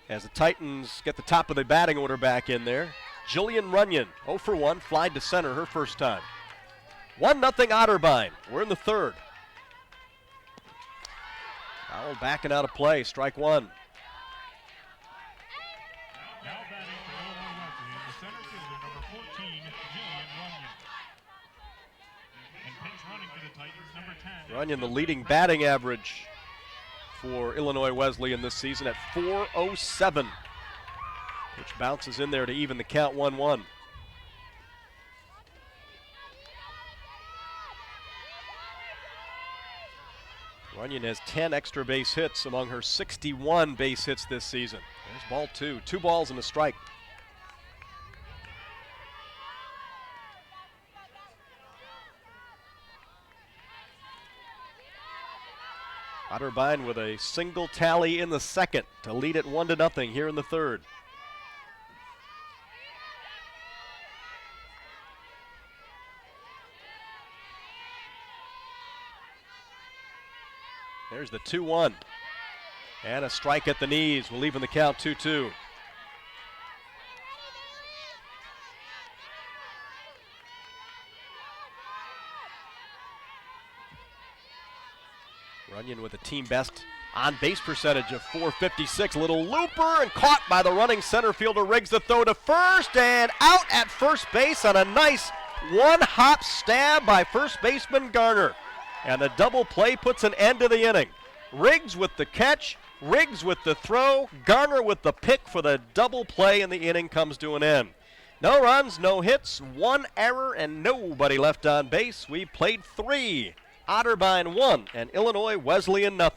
as the Titans get the top of the batting order back in there. Jillian Runyon, 0 for 1, flied to center her first time. 1-0 Otterbein. We're in the third. Foul backing out of play, strike 1. Now batting for Illinois Wesleyan, the center fielder, number 14, Jillian Runyon. And pinch running for the Titans, number 10. Runyon, the leading batting average for Illinois Wesleyan this season at .407, which bounces in there to even the count 1-1. Runyon has 10 extra base hits among her 61 base hits this season. There's ball 2. 2 balls and a strike. Otterbein with a single tally in the second to lead it 1-0 here in the third. There's the 2-1. And a strike at the knees will even the count 2-2. Runyon with a team best on-base percentage of .456. Little looper and caught by the running center fielder. Riggs the throw to first and out at first base on a nice one-hop stab by first baseman Gardner. And the double play puts an end to the inning. Riggs with the catch, Riggs with the throw, Gardner with the pick for the double play, and the inning comes to an end. No runs, no hits, 1 error, and nobody left on base. We played 3. Otterbein 1 and Illinois Wesleyan 0.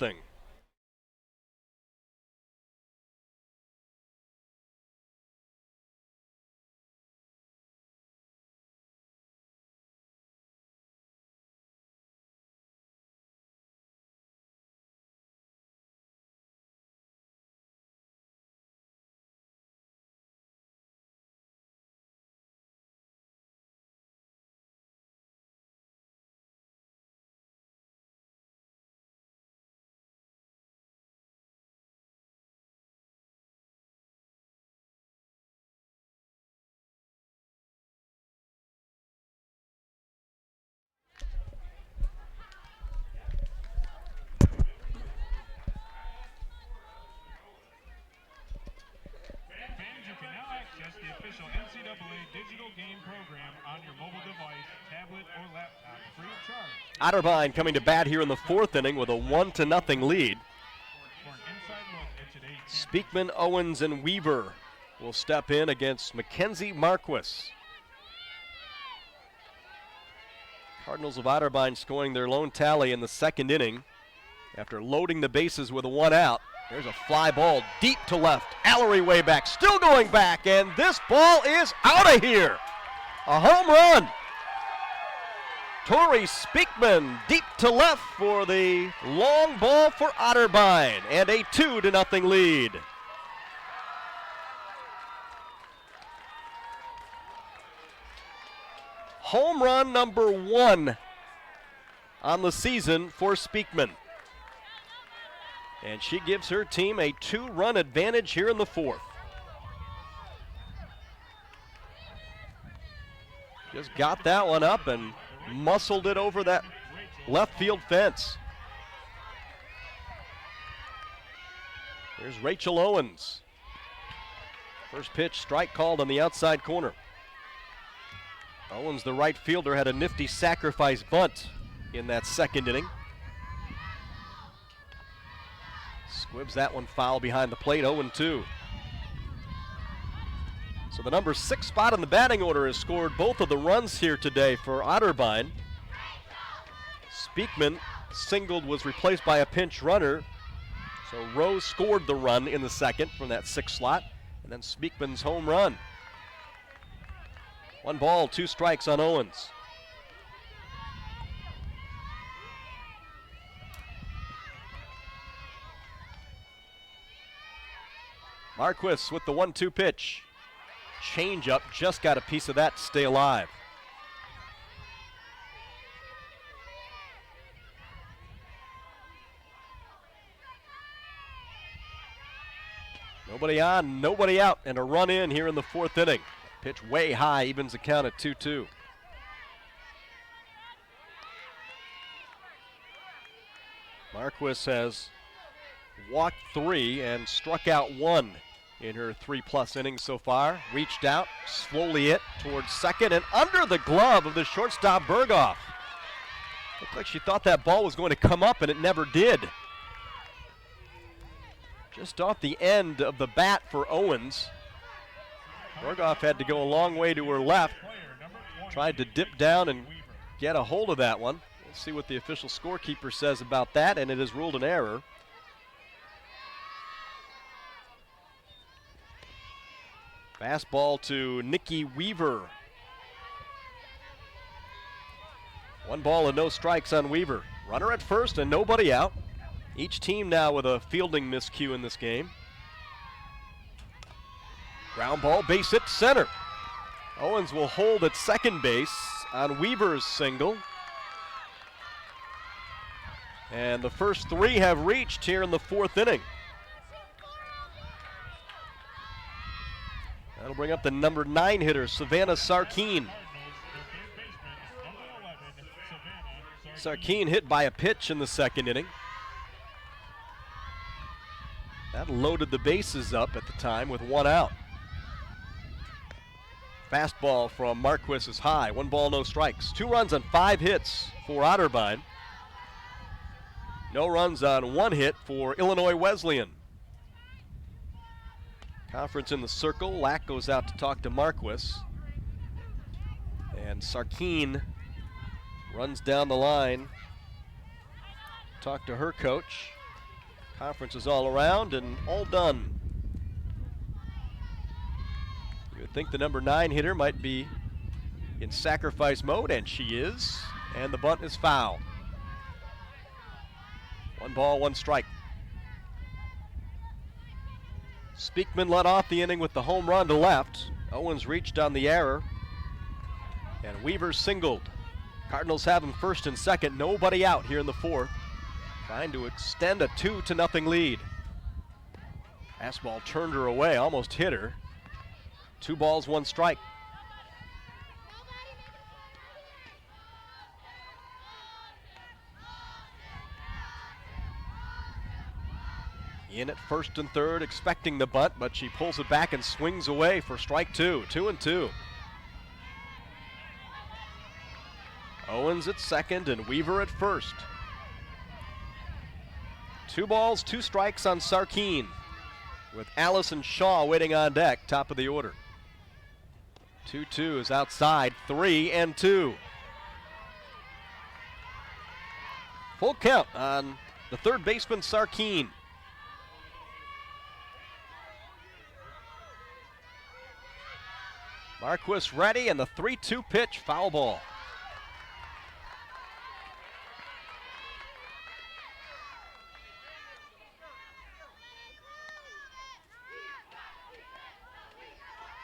The official NCAA digital game program on your mobile device, tablet, or laptop, free of charge. Otterbein coming to bat here in the 4th inning with a 1-0 lead. For an inside look at today's Speakman, Owens, and Weaver will step in against Mackenzie Marquis. Cardinals of Otterbein scoring their lone tally in the second inning after loading the bases with a 1 out. There's a fly ball deep to left. Allery way back, still going back, and this ball is out of here. A home run. Tori Speakman deep to left for the long ball for Otterbein, and a 2-0 lead. Home run number 1 on the season for Speakman. And she gives her team a 2-run advantage here in the fourth. Just got that one up and muscled it over that left field fence. Here's Rachel Owens. First pitch, strike called on the outside corner. Owens, the right fielder, had a nifty sacrifice bunt in that second inning. Squibs that one foul behind the plate, 0-2. So the number 6 spot in the batting order has scored both of the runs here today for Otterbein. Speakman singled, was replaced by a pinch runner. So Rose scored the run in the second from that 6th slot, and then Speakman's home run. 1 ball, 2 strikes on Owens. Marquis with the 1-2 pitch. Change up, just got a piece of that to stay alive. Nobody on, nobody out, and a run in here in the 4th inning. Pitch way high, evens the count at 2-2. Marquis has walked 3 and struck out 1 in her 3+ innings so far. Reached out, slowly hit towards second and under the glove of the shortstop Berghoff. Looked like she thought that ball was going to come up and it never did. Just off the end of the bat for Owens. Berghoff had to go a long way to her left. Tried to dip down and get a hold of that one. We'll see what the official scorekeeper says about that, and it is ruled an error. Fastball to Nikki Weaver. 1 ball and no strikes on Weaver. Runner at first and nobody out. Each team now with a fielding miscue in this game. Ground ball, base hit center. Owens will hold at second base on Weaver's single. And the first 3 have reached here in the 4th inning. That'll bring up the number 9 hitter, Savannah Sarkeen. Sarkeen hit by a pitch in the second inning. That loaded the bases up at the time with 1 out. Fastball from Marquis is high. 1 ball, no strikes. 2 runs on 5 hits for Otterbein. No runs on 1 hit for Illinois Wesleyan. Conference in the circle. Lack goes out to talk to Marquis. And Sarkeen runs down the line. Talk to her coach. Conference is all around and all done. You would think the number 9 hitter might be in sacrifice mode, and she is. And the bunt is foul. 1 ball, 1 strike. Speakman led off the inning with the home run to left. Owens reached on the error. And Weaver singled. Cardinals have him first and second. Nobody out here in the 4th. Trying to extend a 2-0 lead. Fastball turned her away, almost hit her. 2 balls, 1 strike. In at first and third, expecting the bunt, but she pulls it back and swings away for strike 2. 2-2. Owens at second and Weaver at first. 2 balls, 2 strikes on Sarkeen. with Allison Shaw waiting on deck, top of the order. 2-2 is outside, 3-2. Full count on the third baseman, Sarkeen. Marquis ready, and the 3-2 pitch, foul ball.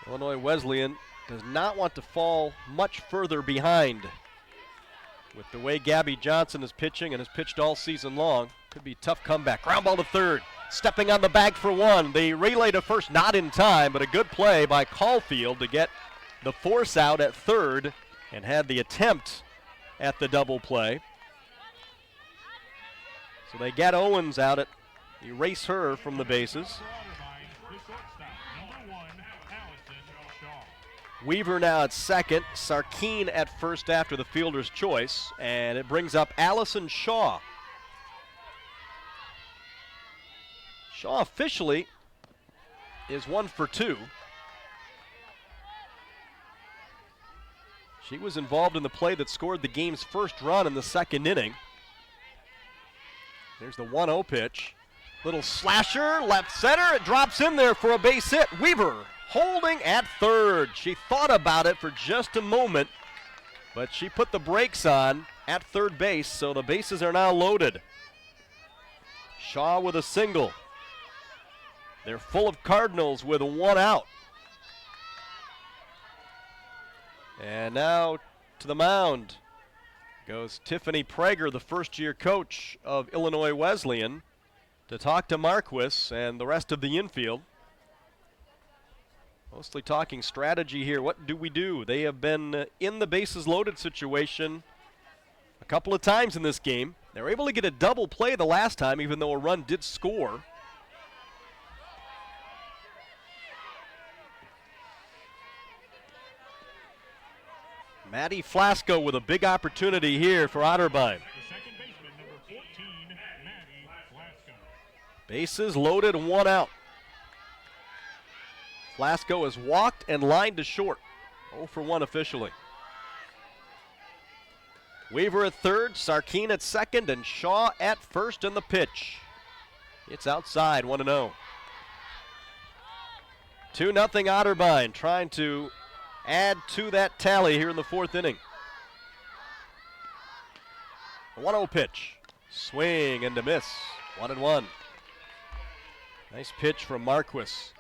Illinois Wesleyan does not want to fall much further behind. With the way Gabby Johnson is pitching and has pitched all season long, could be a tough comeback. Ground ball to third, stepping on the bag for one. The relay to first not in time, but a good play by Caulfield to get the force out at third and had the attempt at the double play. So they get Owens out at, erase her from the bases. Weaver now at second, Sarkeen at first after the fielder's choice, and it brings up Allison Shaw. Shaw officially is 1 for 2. She was involved in the play that scored the game's first run in the second inning. There's the 1-0 pitch. Little slasher, left center, it drops in there for a base hit. Weaver holding at third. She thought about it for just a moment, but she put the brakes on at third base, so the bases are now loaded. Shaw with a single. They're full of Cardinals with 1 out. And now to the mound goes Tiffany Prager, the first-year coach of Illinois Wesleyan, to talk to Marquis and the rest of the infield. Mostly talking strategy here. What do we do? They have been in the bases loaded situation a couple of times in this game. They were able to get a double play the last time, even though a run did score. Maddie Flasco with a big opportunity here for Otterbein. Second baseman, number 14, Maddie Flasco. Bases loaded, 1 out. Flasco has walked and lined to short. 0 for 1 officially. Weaver at third, Sarkeen at second, and Shaw at first in the pitch. It's outside, 1-0. 2-0 Otterbein trying to add to that tally here in the fourth inning. A 1-0 pitch. Swing and a miss. 1-1. Nice pitch from Marquis.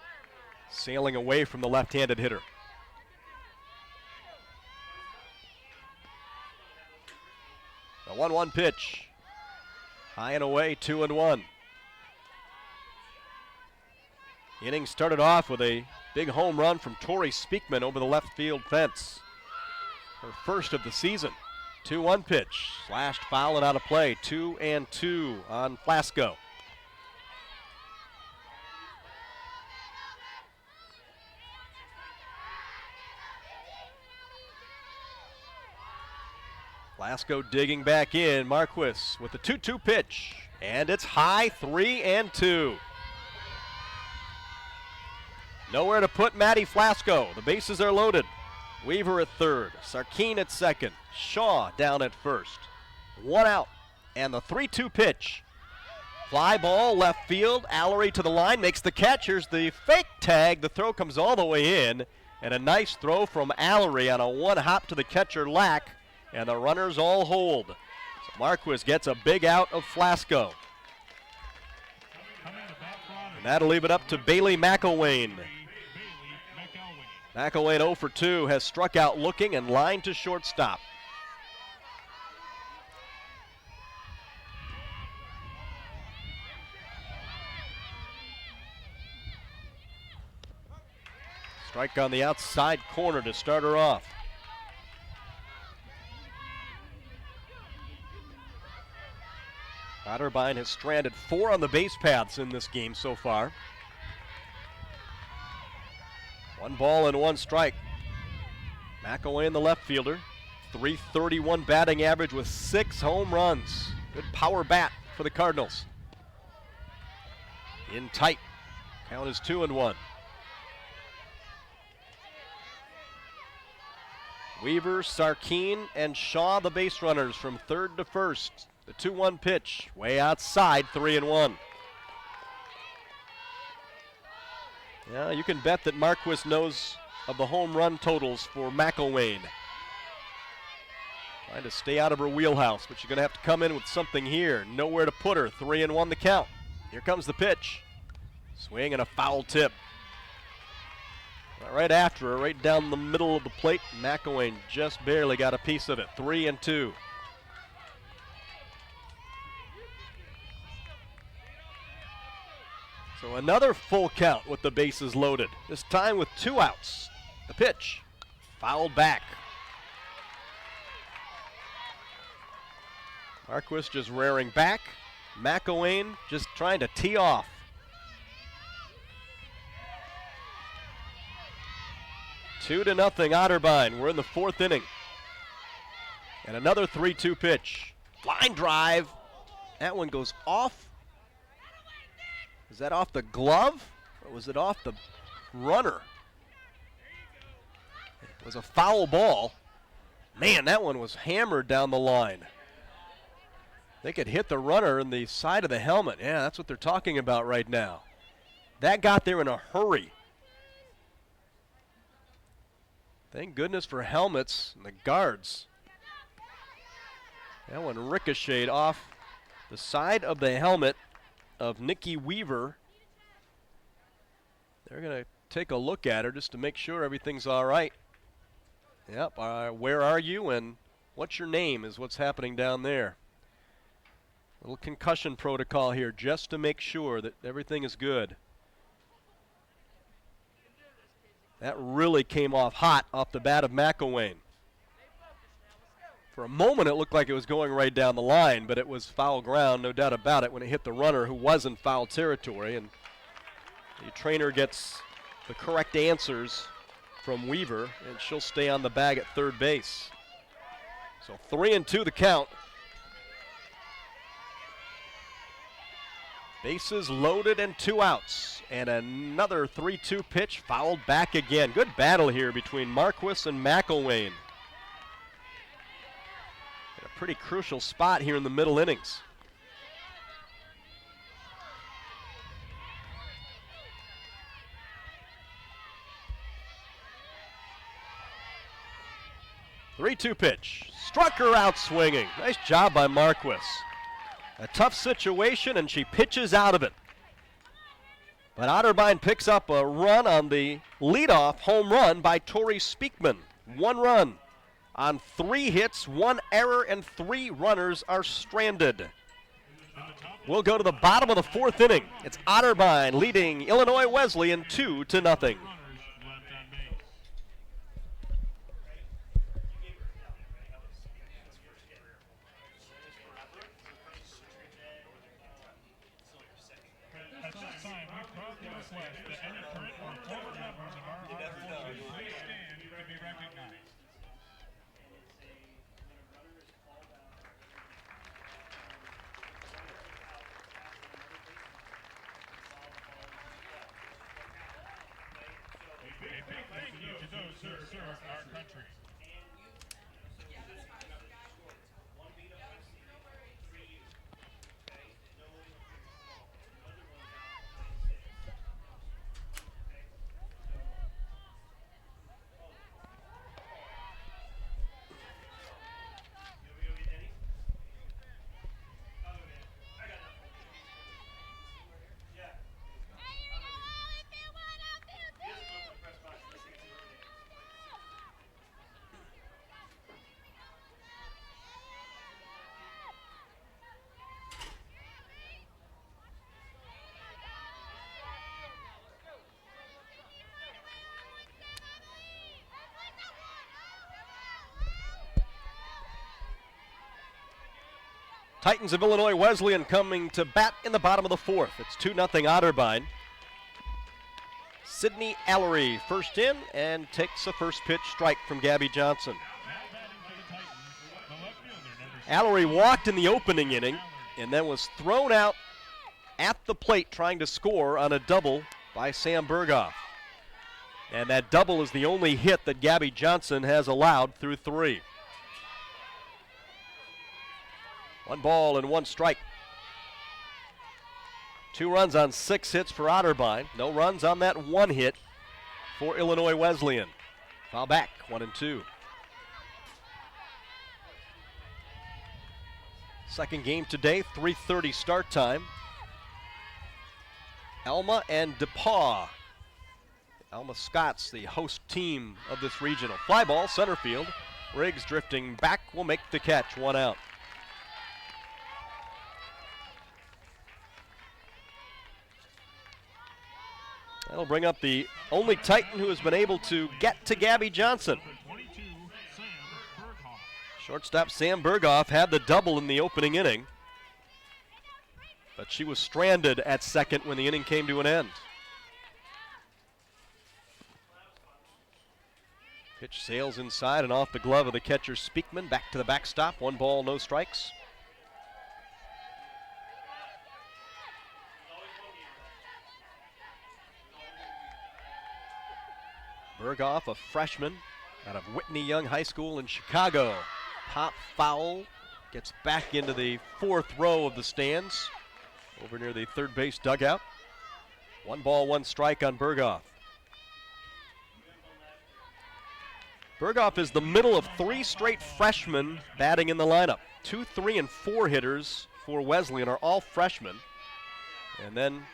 Sailing away from the left-handed hitter. The 1-1 pitch. High and away, 2-1. Inning started off with a big home run from Tori Speakman over the left field fence. Her first of the season. 2-1 pitch. Slashed foul and out of play. 2-2 on Flasco. Flasco digging back in. Marquis with the 2-2 pitch. And it's high, 3-2. Nowhere to put Maddie Flasco. The bases are loaded. Weaver at third. Sarkeen at second. Shaw down at first. 1 out. And the 3-2 pitch. Fly ball left field. Allery to the line. Makes the catch. Here's the fake tag. The throw comes all the way in. And a nice throw from Allery on a 1 hop to the catcher Lack. And the runners all hold. So Marquis gets a big out of Flasco. And that'll leave it up to Bailey McElwain. McElwain 0 for 2 has struck out looking and lined to shortstop. Strike on the outside corner to start her off. Otterbein has stranded 4 on the base paths in this game so far. 1 ball and 1 strike. McElwain, the left fielder. .331 batting average with 6 home runs. Good power bat for the Cardinals. In tight. Count is 2-1. Weaver, Sarkeen, and Shaw, the base runners from third to first. The 2-1 pitch, way outside, 3-1. Yeah, you can bet that Marquis knows of the home run totals for McElwain. Trying to stay out of her wheelhouse, but she's going to have to come in with something here. Nowhere to put her. 3-1 the count. Here comes the pitch. Swing and a foul tip. Right after her, right down the middle of the plate. McElwain just barely got a piece of it. 3-2. So another full count with the bases loaded. This time with 2 outs. The pitch, fouled back. Marquis just rearing back. McElwain just trying to tee off. Two to nothing, Otterbein. We're in the 4th inning. And another 3-2 pitch. Line drive. That one goes off. Is that off the glove? Or was it off the runner? It was a foul ball. Man, that one was hammered down the line. They could hit the runner in the side of the helmet. Yeah, that's what they're talking about right now. That got there in a hurry. Thank goodness for helmets and the guards. That one ricocheted off the side of the helmet of Nikki Weaver. They're going to take a look at her just to make sure everything's all right. Yep, where are you and what's your name is what's happening down there. Little concussion protocol here just to make sure that everything is good. That really came off hot off the bat of McElwain. For a moment it looked like it was going right down the line, but it was foul ground, no doubt about it, when it hit the runner who was in foul territory. And the trainer gets the correct answers from Weaver, and she'll stay on the bag at third base. So 3-2 the count. Bases loaded and 2 outs. And another 3-2 pitch fouled back again. Good battle here between Marquis and McElwain. In a pretty crucial spot here in the middle innings. Three-two pitch. Struck her out swinging. Nice job by Marquis. A tough situation, and she pitches out of it. But Otterbein picks up a run on the leadoff home run by Tori Speakman. 1 run on 3 hits, 1 error, and 3 runners are stranded. We'll go to the bottom of the 4th inning. It's Otterbein leading Illinois Wesleyan 2-0. At this time, we proudly request that any current or former members of our honor forces please stand to be recognized. A big thank you to those who have served our country. Titans of Illinois Wesleyan coming to bat in the bottom of the 4th. It's 2-0 Otterbein. Sydney Allery first in and takes a first pitch strike from Gabby Johnson. Allery walked in the opening inning and then was thrown out at the plate trying to score on a double by Sam Berghoff. And that double is the only hit that Gabby Johnson has allowed through 3. 1 ball and 1 strike. 2 runs on 6 hits for Otterbein. No runs on that 1 hit for Illinois Wesleyan. Foul back, 1-2. Second game today, 3:30 start time. Alma and DePaul. Alma Scots, the host team of this regional. Fly ball, center field. Riggs drifting back will make the catch, 1 out. That'll bring up the only Titan who has been able to get to Gabby Johnson. Shortstop Sam Berghoff had the double in the opening inning, but she was stranded at second when the inning came to an end. Pitch sails inside and off the glove of the catcher Speakman. Back to the backstop. 1 ball, no strikes. Berghoff, a freshman out of Whitney Young High School in Chicago. Pop foul, gets back into the 4th row of the stands, over near the third base dugout. 1 ball, 1 strike on Berghoff. Berghoff is the middle of 3 straight freshmen batting in the lineup. 2, 3, and 4 hitters for Wesleyan are all freshmen. And then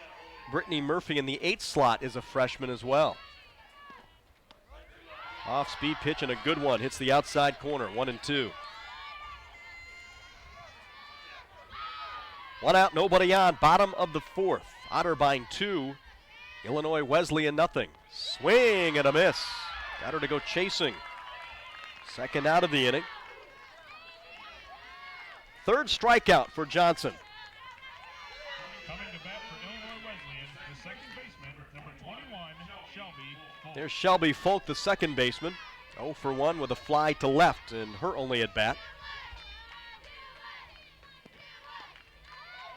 Brittany Murphy in the 8th slot is a freshman as well. Off-speed pitch and a good one. Hits the outside corner, 1-2. 1 out, nobody on. Bottom of the 4th. Otterbein 2, Illinois Wesleyan nothing. Swing and a miss. Got her to go chasing. Second out of the inning. 3rd strikeout for Johnson. Coming to bat for Illinois Wesleyan, the second baseman, number 21, Shelby Folk. There's Shelby Folk, the second baseman. 0 for 1 with a fly to left in her only at bat.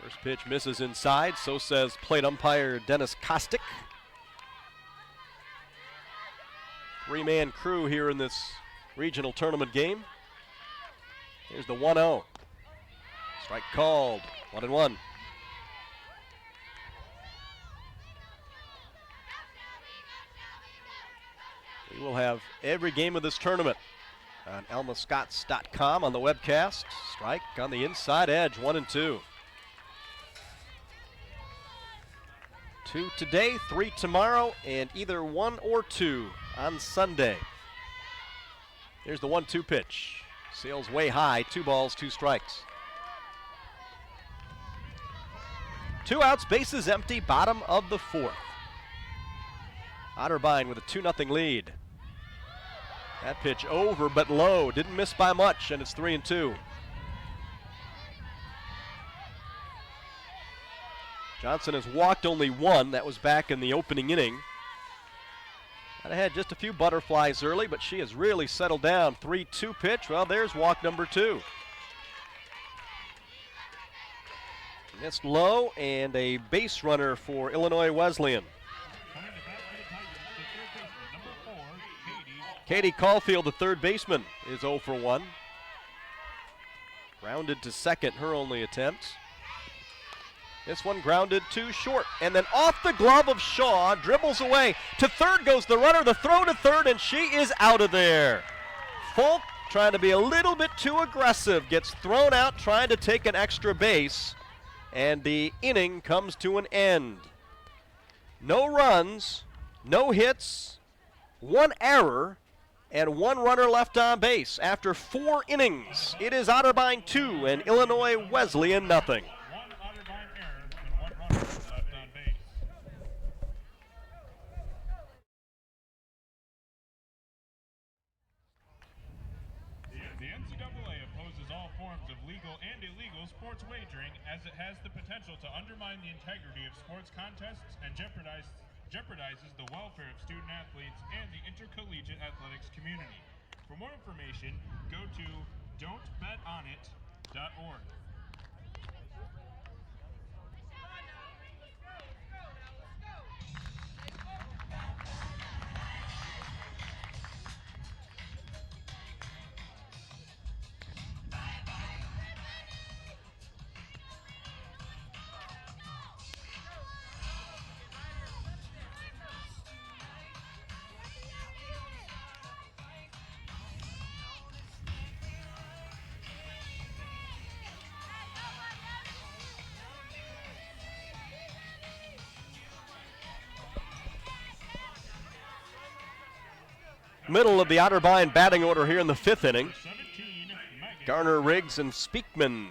First pitch misses inside, so says plate umpire Dennis Kostick. 3-man crew here in this regional tournament game. Here's the 1-0. Strike called, 1-1. We will have every game of this tournament on almascots.com on the webcast. Strike on the inside edge, 1-2. 2 today, 3 tomorrow, and either 1 or 2 on Sunday. Here's the 1-2 pitch. Sails way high, 2 balls, 2 strikes. 2 outs, bases empty, bottom of the 4th. Otterbein with a 2-0 lead. That pitch over but low, didn't miss by much, and it's 3-2. Johnson has walked only 1. That was back in the opening inning. Had had just a few butterflies early, but she has really settled down. 3-2 pitch. Well, there's walk number 2. Missed low, and a base runner for Illinois Wesleyan. Katie Caulfield, the third baseman, is 0 for 1. Grounded to second, her only attempt. This one grounded to short, and then off the glove of Shaw, dribbles away. To third goes the runner, the throw to third, and she is out of there. Folk, trying to be a little bit too aggressive, gets thrown out trying to take an extra base, and the inning comes to an end. No runs, no hits, 1 error, and 1 runner left on base. After 4 innings, it is Otterbein 2 and Illinois Wesleyan nothing. The NCAA opposes all forms of legal and illegal sports wagering, as it has the potential to undermine the integrity of sports contests and jeopardizes the welfare of student athletes and the intercollegiate athletics community. For more information, go to don'tbetonit.org. middle of the Otterbein batting order here in the 5th inning. 17, Megan. Garner, Riggs, and Speakman.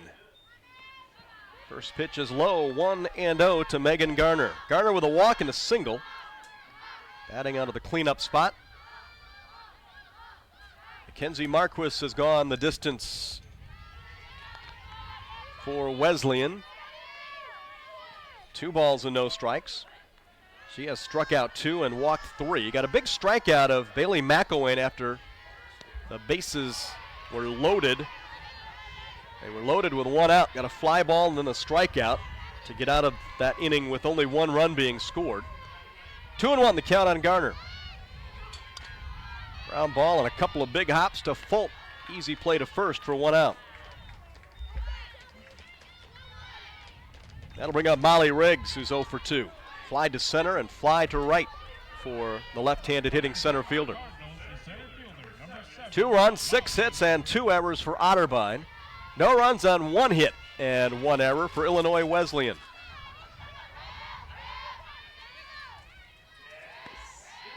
First pitch is low, 1-0 to Megan Garner. Garner with a walk and a single. Batting out of the cleanup spot. Mackenzie Marquis has gone the distance for Wesleyan. 2 balls and no strikes. She has struck out 2 and walked 3. Got a big strikeout of Bailey McElwain after the bases were loaded. They were loaded with 1 out. Got a fly ball and then a strikeout to get out of that inning with only 1 run being scored. 2-1 the count on Garner. Ground ball and a couple of big hops to Fulp. Easy play to first for 1 out. That'll bring up Molly Riggs, who's 0 for 2. Fly to center and fly to right for the left-handed hitting center fielder. 2 runs, 6 hits, and 2 errors for Otterbein. No runs on 1 hit and 1 error for Illinois Wesleyan.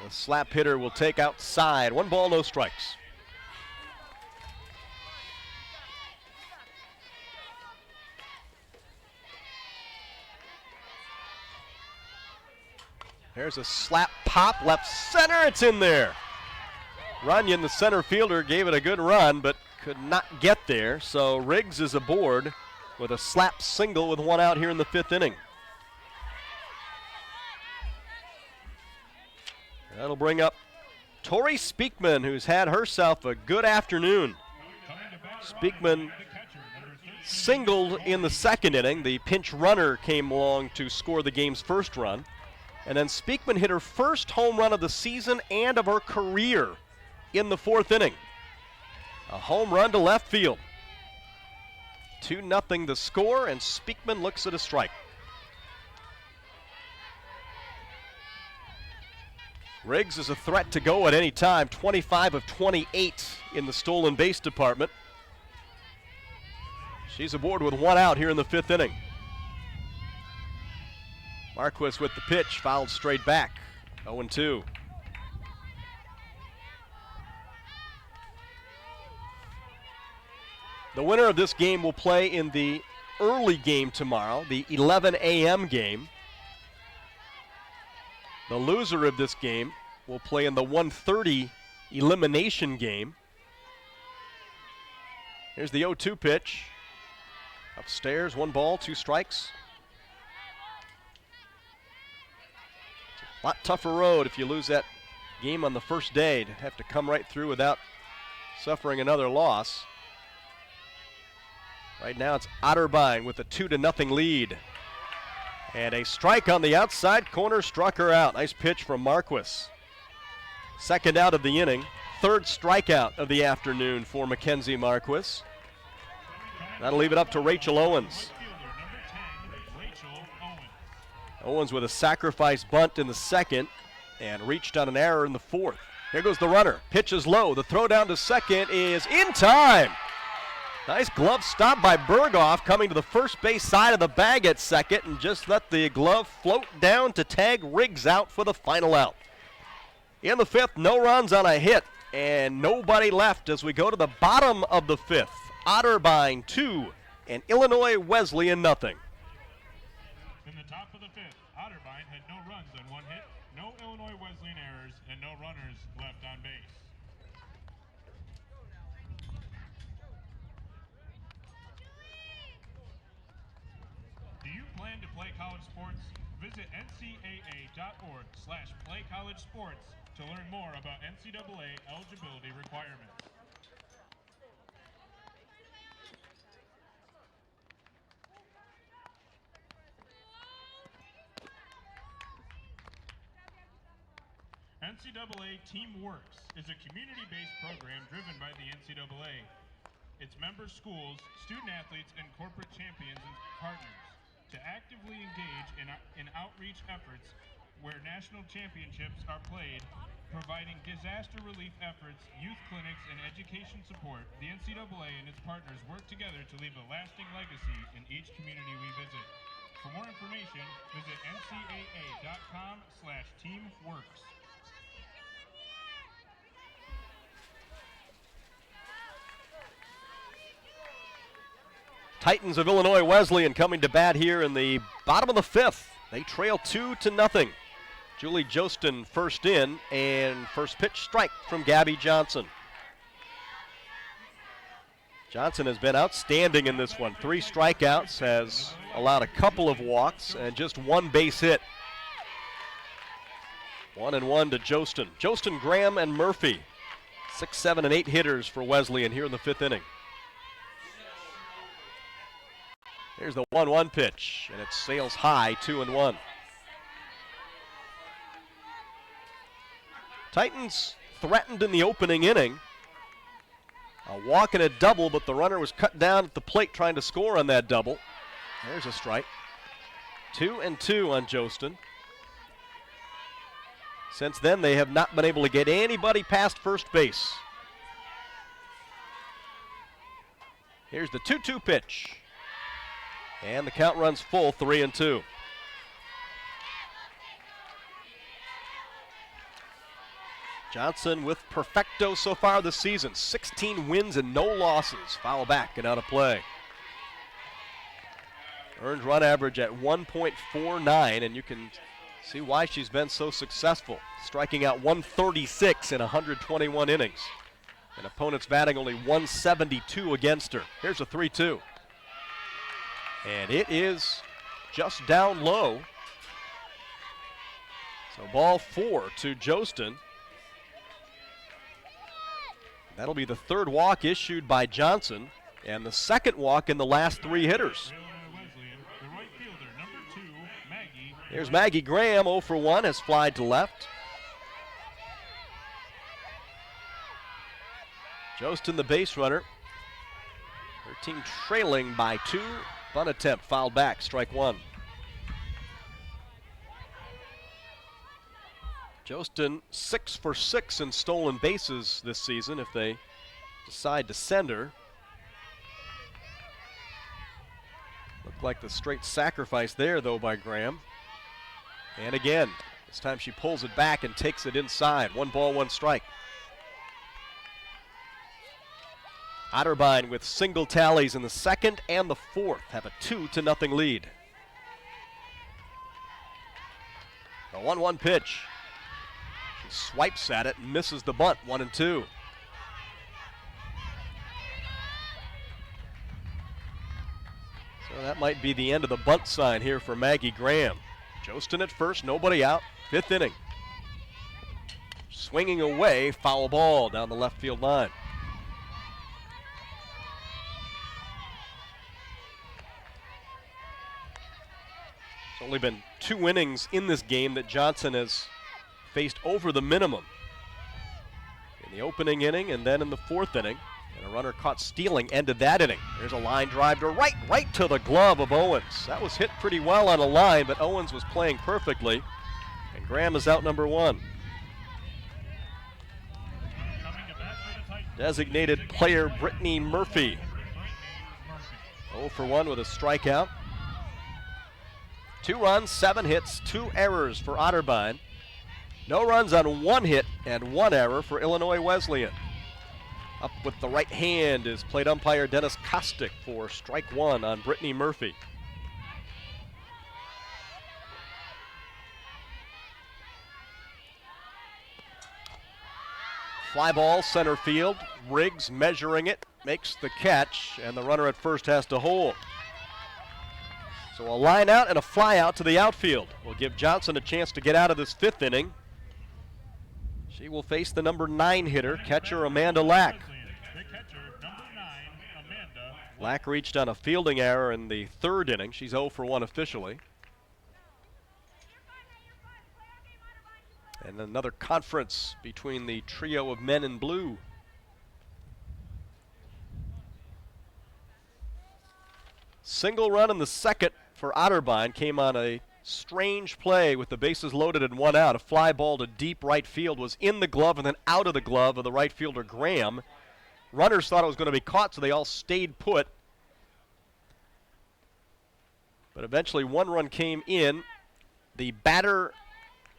The slap hitter will take outside. 1 ball, no strikes. There's a slap pop, left center, it's in there. Runyon, the center fielder, gave it a good run, but could not get there. So Riggs is aboard with a slap single with 1 out here in the 5th inning. That'll bring up Tori Speakman, who's had herself a good afternoon. Speakman singled in the 2nd inning. The pinch runner came along to score the game's first run. And then Speakman hit her first home run of the season and of her career in the 4th inning. A home run to left field. 2-0 the score, and Speakman looks at a strike. Riggs is a threat to go at any time, 25 of 28 in the stolen base department. She's aboard with 1 out here in the 5th inning. Marquis with the pitch, fouled straight back, 0-2. The winner of this game will play in the early game tomorrow, the 11 a.m. game. The loser of this game will play in the 1:30 elimination game. Here's the 0-2 pitch. Upstairs, 1 ball, 2 strikes. A lot tougher road if you lose that game on the first day, to have to come right through without suffering another loss. Right now it's Otterbein with a 2-0 lead. And a strike on the outside corner struck her out. Nice pitch from Marquis. 2nd out of the inning, 3rd strikeout of the afternoon for Mackenzie Marquis. That'll leave it up to Rachel Owens. Owens with a sacrifice bunt in the 2nd and reached on an error in the 4th. Here goes the runner. Pitch is low. The throw down to 2nd is in time. Nice glove stop by Berghoff, coming to the first base side of the bag at 2nd, and just let the glove float down to tag Riggs out for the final out. In the 5th, no runs on a hit and nobody left as we go to the bottom of the 5th. Otterbein 2 and Illinois Wesleyan 0. In the top of the 5th, Otterbein had no runs on 1 hit, no Illinois Wesleyan errors, and no runners left on base. Do you plan to play college sports? Visit ncaa.org/playcollegesports to learn more about NCAA eligibility requirements. NCAA Team Works is a community-based program driven by the NCAA, its member schools, student athletes, and corporate champions and partners to actively engage in outreach efforts where national championships are played, providing disaster relief efforts, youth clinics, and education support. The NCAA and its partners work together to leave a lasting legacy in each community we visit. For more information, visit ncaa.com/teamworks. Titans of Illinois Wesleyan coming to bat here in the bottom of the fifth. They trail 2-0. Julie Jostin first in, and first pitch strike from Gabby Johnson. Johnson has been outstanding in this one. 3 strikeouts, has allowed a couple of walks, and just 1 base hit. 1-1 to Jostin. Jostin, Graham, and Murphy. 6, 7, and 8 hitters for Wesleyan here in the 5th inning. Here's the 1-1 pitch, and it sails high, 2-1. Titans threatened in the opening inning. A walk and a double, but the runner was cut down at the plate trying to score on that double. There's a strike. 2-2 on Jostin. Since then, they have not been able to get anybody past first base. Here's the 2-2 pitch. And the count runs full, 3-2. Johnson with perfecto so far this season. 16 wins and no losses. Foul back and out of play. Earned run average at 1.49, and you can see why she's been so successful. Striking out 136 in 121 innings. And opponents batting only 172 against her. Here's a 3-2. And it is just down low. So ball 4 to Jostin. That'll be the 3rd walk issued by Johnson, and the 2nd walk in the last 3 hitters. Here's Maggie Graham, 0 for 1, has flied to left. Jostin, the base runner. Her team trailing by 2. Bunt attempt fouled back, strike 1. Jostin 6 for 6 in stolen bases this season if they decide to send her. Looked like the straight sacrifice there though by Graham. And again, this time she pulls it back and takes it inside. 1 ball, 1 strike. Otterbein with single tallies in the 2nd and the 4th have a 2-0 lead. A 1-1 pitch. She swipes at it and misses the bunt, 1-2. So that might be the end of the bunt sign here for Maggie Graham. Jostin at first, nobody out, 5th inning. Swinging away, foul ball down the left field line. It's only been 2 innings in this game that Johnson has faced over the minimum. In the opening inning and then in the 4th inning. And a runner caught stealing ended that inning. There's a line drive to right to the glove of Owens. That was hit pretty well on a line, but Owens was playing perfectly. And Graham is out number 1. Designated player Brittany Murphy. 0 for 1 with a strikeout. 2 runs, 7 hits, 2 errors for Otterbein. No runs on 1 hit and 1 error for Illinois Wesleyan. Up with the right hand is plate umpire Dennis Kostick for strike 1 on Brittany Murphy. Fly ball, center field. Riggs measuring it, makes the catch, and the runner at first has to hold. So a line out and a fly out to the outfield will give Johnson a chance to get out of this 5th inning. She will face the number 9 hitter, catcher Amanda Lack. Lack reached on a fielding error in the 3rd inning. She's 0 for 1 officially. And another conference between the trio of men in blue. Single run in the 2nd for Otterbein came on a strange play with the bases loaded and 1 out. A fly ball to deep right field was in the glove and then out of the glove of the right fielder Graham. Runners thought it was going to be caught, so they all stayed put. But eventually 1 run came in. The batter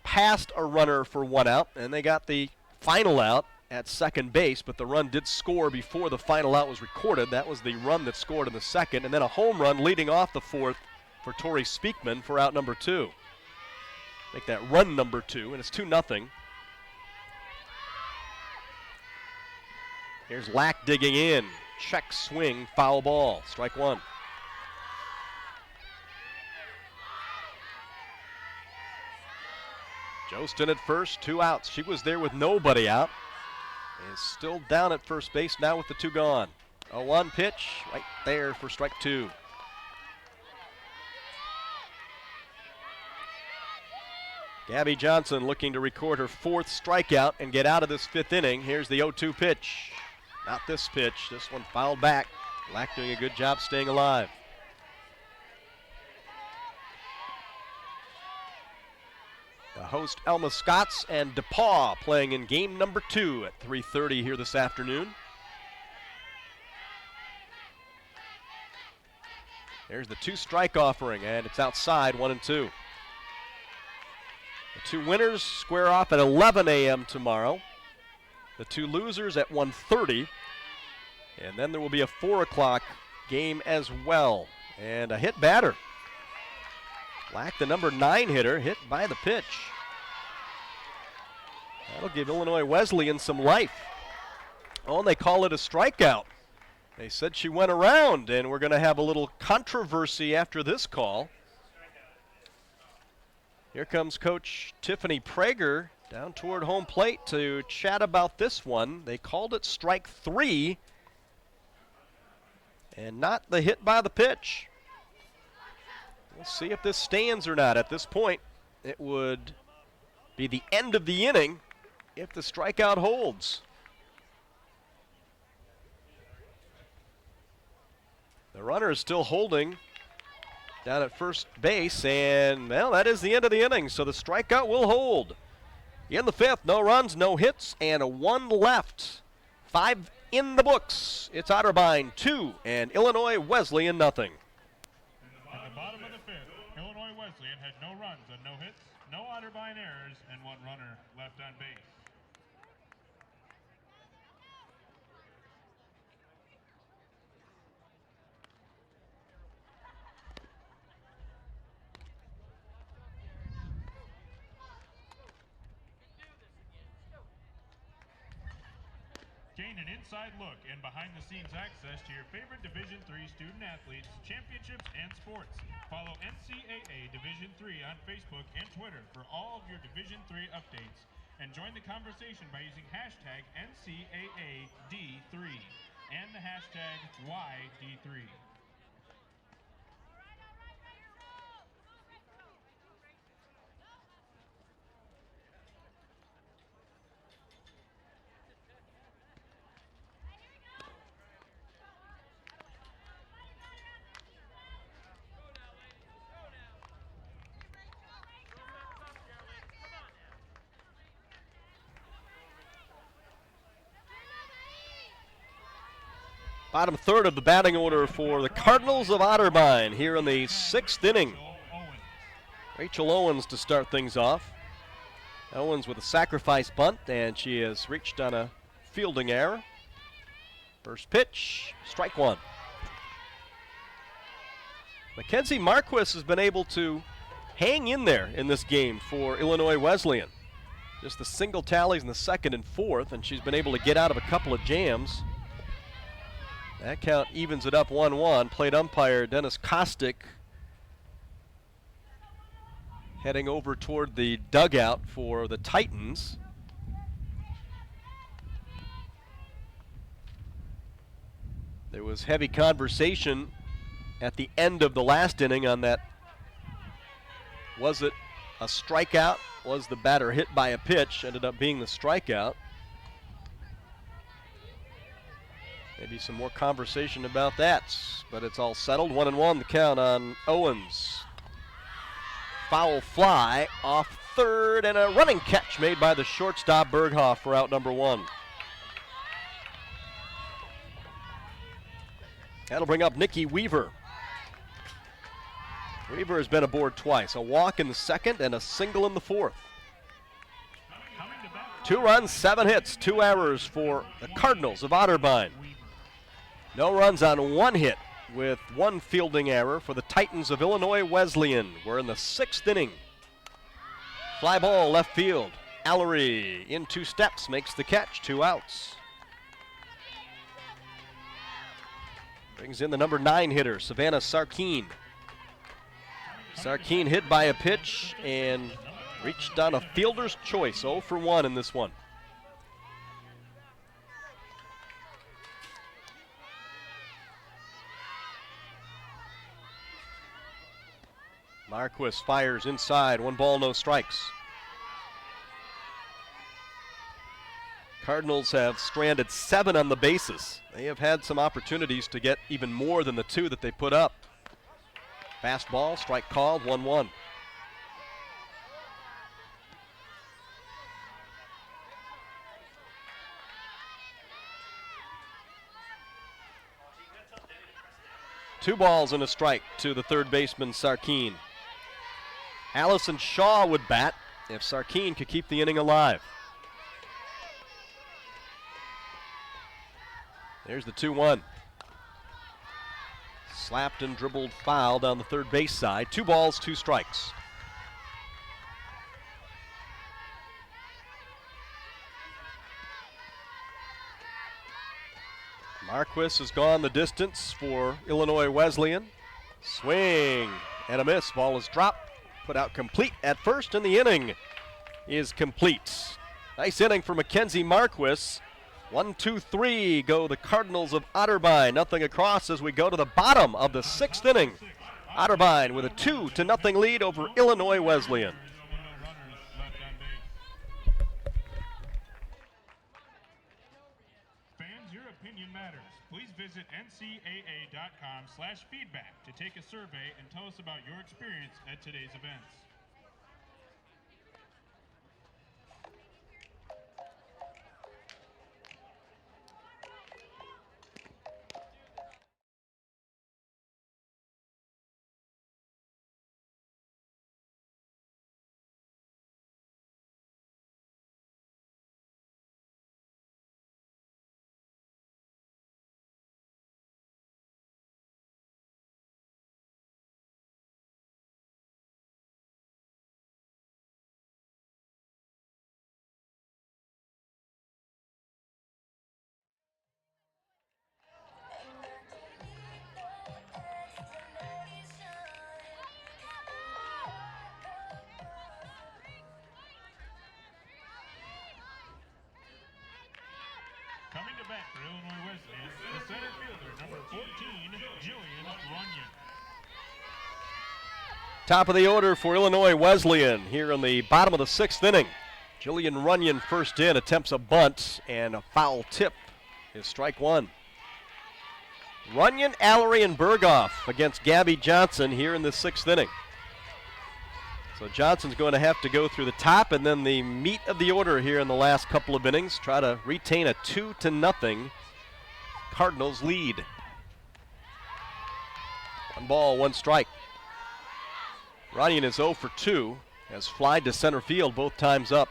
passed a runner for 1 out, and they got the final out. at second base, but the run did score before the final out was recorded. That was the run that scored in the second, and then a home run leading off the fourth for Tori Speakman for out number 2. Make that run number 2, and it's 2-0. Here's Lack digging in. Check swing, foul ball, strike 1. Jostin at first, 2 outs. She was there with nobody out. Is still down at first base now with the 2 gone. A 1 pitch right there for strike 2. Gabby Johnson looking to record her 4th strikeout and get out of this 5th inning. Here's the 0-2 pitch. Not this pitch. This one fouled back. Lack doing a good job staying alive. The host Alma Scots and DePaul playing in game number 2 at 3:30 here this afternoon. There's the 2-strike offering, and it's outside, 1-2. The 2 winners square off at 11 a.m. tomorrow. The 2 losers at 1:30. And then there will be a 4 o'clock game as well. And a hit batter. Lack, the number 9 hitter, hit by the pitch. That'll give Illinois Wesleyan some life. Oh, and they call it a strikeout. They said she went around, and we're going to have a little controversy after this call. Here comes Coach Tiffany Prager down toward home plate to chat about this one. They called it strike 3 and not the hit by the pitch. We'll see if this stands or not. At this point, it would be the end of the inning if the strikeout holds. The runner is still holding down at first base, and, well, that is the end of the inning, so the strikeout will hold. In the 5th, no runs, no hits, and a 1 left. 5 in the books. It's Otterbein 2 and Illinois Wesleyan nothing. At the bottom of the 5th, Illinois Wesleyan had no runs and no hits, no Otterbein errors, and 1 runner left on base. Gain an inside look and behind-the-scenes access to your favorite Division III student-athletes, championships, and sports. Follow NCAA Division III on Facebook and Twitter for all of your Division III updates. And join the conversation by using hashtag NCAAD3 and the hashtag YD3. Bottom 3rd of the batting order for the Cardinals of Otterbein here in the 6th inning. Rachel Owens to start things off. Owens with a sacrifice bunt, and she has reached on a fielding error. First pitch, strike 1. Mackenzie Marquis has been able to hang in there in this game for Illinois Wesleyan. Just the single tallies in the 2nd and 4th, and she's been able to get out of a couple of jams. That count evens it up 1-1. Plate umpire Dennis Kostick heading over toward the dugout for the Titans. There was heavy conversation at the end of the last inning on that. Was it a strikeout? Was the batter hit by a pitch? Ended up being the strikeout. Maybe some more conversation about that, but it's all settled. 1-1 the count on Owens. Foul fly off 3rd, and a running catch made by the shortstop Berghoff for out number 1. That'll bring up Nikki Weaver. Weaver has been aboard twice, a walk in the 2nd and a single in the 4th. 2 runs, 7 hits, 2 errors for the Cardinals of Otterbein. No runs on 1 hit with 1 fielding error for the Titans of Illinois Wesleyan. We're in the 6th inning. Fly ball left field. Allery in 2 steps makes the catch, 2 outs. Brings in the number 9 hitter, Savannah Sarkeen. Sarkeen hit by a pitch and reached on a fielder's choice, 0 for 1 in this one. Marquis fires inside, 1 ball, no strikes. Cardinals have stranded 7 on the bases. They have had some opportunities to get even more than the 2 that they put up. Fastball, strike called, 1-1. Two balls and a strike to the third baseman, Sarkeen. Allison Shaw would bat if Sarkeen could keep the inning alive. There's the 2-1. Slapped and dribbled foul down the third base side. 2 balls, 2 strikes. Marquis has gone the distance for Illinois Wesleyan. Swing and a miss. Ball is dropped. Put out complete at first, and the inning is complete. Nice inning for Mackenzie Marquis. 1, 2, 3 go the Cardinals of Otterbein. Nothing across as we go to the bottom of the 6th inning. Otterbein with a 2-0 lead over Illinois Wesleyan. Fans, your opinion matters. Please visit ncaa.com/feedback to take a survey and tell us about your experience at today's events. Coming to bat for Illinois Wesleyan, the center fielder, number 14, Jillian Runyon. Top of the order for Illinois Wesleyan here in the bottom of the 6th inning. Jillian Runyon first in, attempts a bunt, and a foul tip is strike 1. Runyon, Allery, and Berghoff against Gabby Johnson here in the 6th inning. So Johnson's going to have to go through the top and then the meat of the order here in the last couple of innings. Try to retain a 2-0 Cardinals lead. 1 ball, 1 strike. Runyon is 0 for 2. Has flied to center field both times up.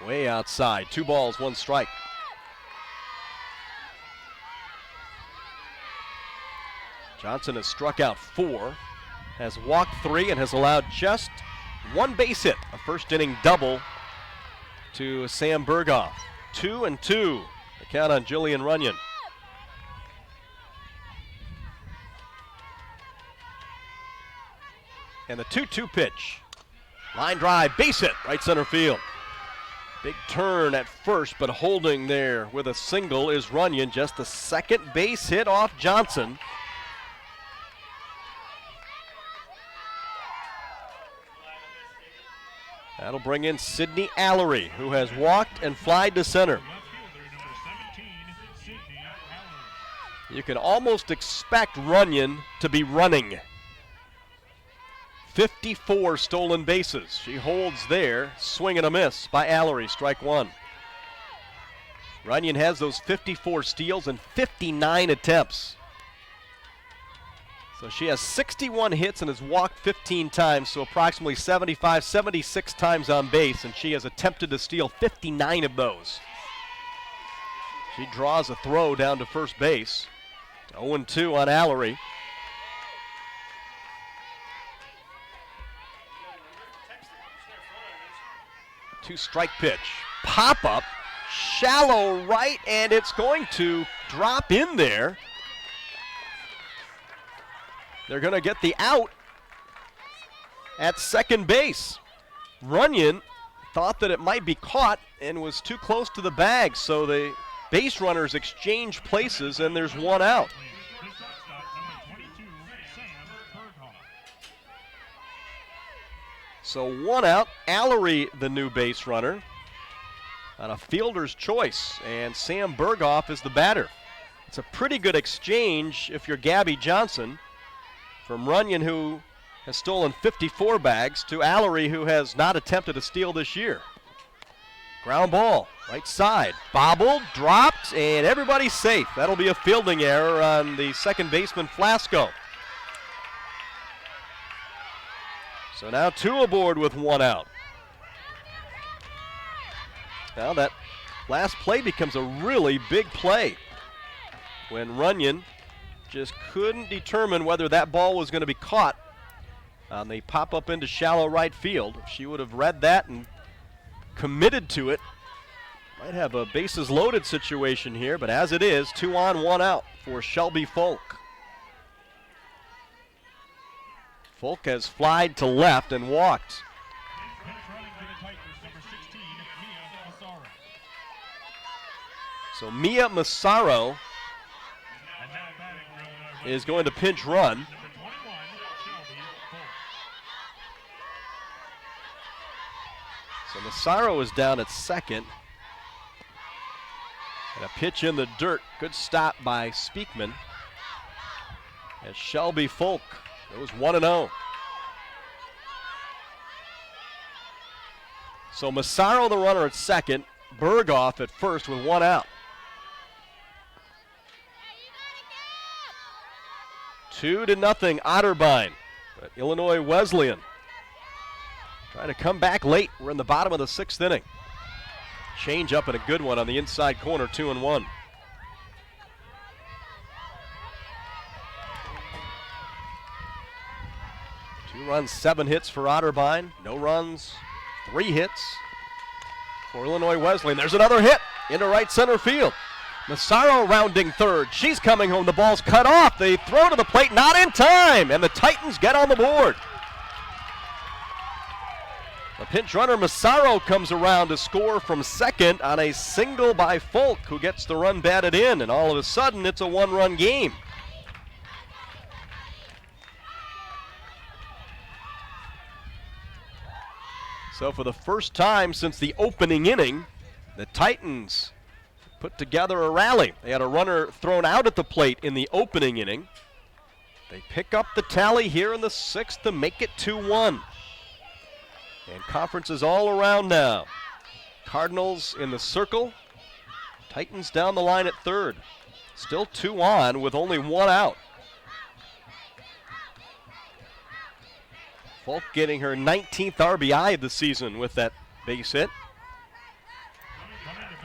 Way outside. 2 balls, 1 strike. Johnson has struck out 4, has walked 3, and has allowed just 1 base hit. A first inning double to Sam Berghoff. 2-2. The count on Jillian Runyon. And the 2-2 pitch. Line drive, base hit, right center field. Big turn at first, but holding there with a single is Runyon. Just the 2nd base hit off Johnson. That'll bring in Sydney Allery, who has walked and flied to center. You can almost expect Runyon to be running. 54 stolen bases. She holds there. Swing and a miss by Allery, strike 1. Runyon has those 54 steals and 59 attempts. So she has 61 hits and has walked 15 times, so approximately 75, 76 times on base, and she has attempted to steal 59 of those. She draws a throw down to first base. 0-2 on Allery. Two-strike pitch. Pop up, shallow right, and it's going to drop in there. They're going to get the out at second base. Runyon thought that it might be caught and was too close to the bag, so the base runners exchange places, and there's one out. So one out, Allery, the new base runner, on a fielder's choice, and Sam Berghoff is the batter. It's a pretty good exchange if you're Gabby Johnson, from Runyon, who has stolen 54 bags, to Allery, who has not attempted a steal this year. Ground ball, right side, bobbled, dropped, and everybody's safe. That'll be a fielding error on the second baseman, Flasco. So now two aboard with one out. Now that last play becomes a really big play when Runyon just couldn't determine whether that ball was going to be caught on the pop-up into shallow right field. If she would have read that and committed to it, might have a bases loaded situation here, but as it is, 2 on, 1 out for Shelby Folk. Folk has flied to left and walked. So Mia Massaro is going to pinch run. So Massaro is down at second. And a pitch in the dirt. Good stop by Speakman. As Shelby Folk goes 1-0. So Massaro the runner at second. Berghoff at first with one out. 2-0 Otterbein. But Illinois Wesleyan trying to come back late. We're in the bottom of the 6th inning. Change up and a good one on the inside corner, 2-1. Two runs, 7 hits for Otterbein. No runs, 3 hits for Illinois Wesleyan. There's another hit into right center field. Massaro rounding third. She's coming home. The ball's cut off. They throw to the plate, not in time, and the Titans get on the board. The pinch runner Massaro comes around to score from second on a single by Folk, who gets the run batted in, and all of a sudden it's a 1-run game. So for the first time since the opening inning, the Titans put together a rally. They had a runner thrown out at the plate in the opening inning. They pick up the tally here in the 6th to make it 2-1. And conference is all around now. Cardinals in the circle. Titans down the line at third. Still 2 on with only 1 out. Folk getting her 19th RBI of the season with that base hit.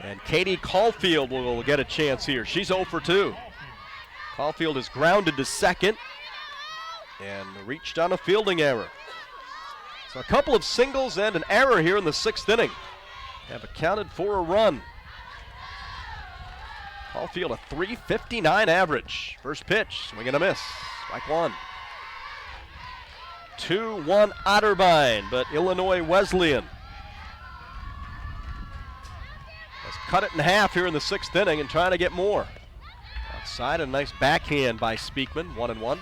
And Katie Caulfield will get a chance here. She's 0 for 2. Caulfield is grounded to second and reached on a fielding error. So a couple of singles and an error here in the 6th inning have accounted for a run. Caulfield a .359 average. First pitch, swing and a miss. Strike 1. 2-1 Otterbein, but Illinois Wesleyan has cut it in half here in the 6th inning and trying to get more. Outside, a nice backhand by Speakman, 1-1.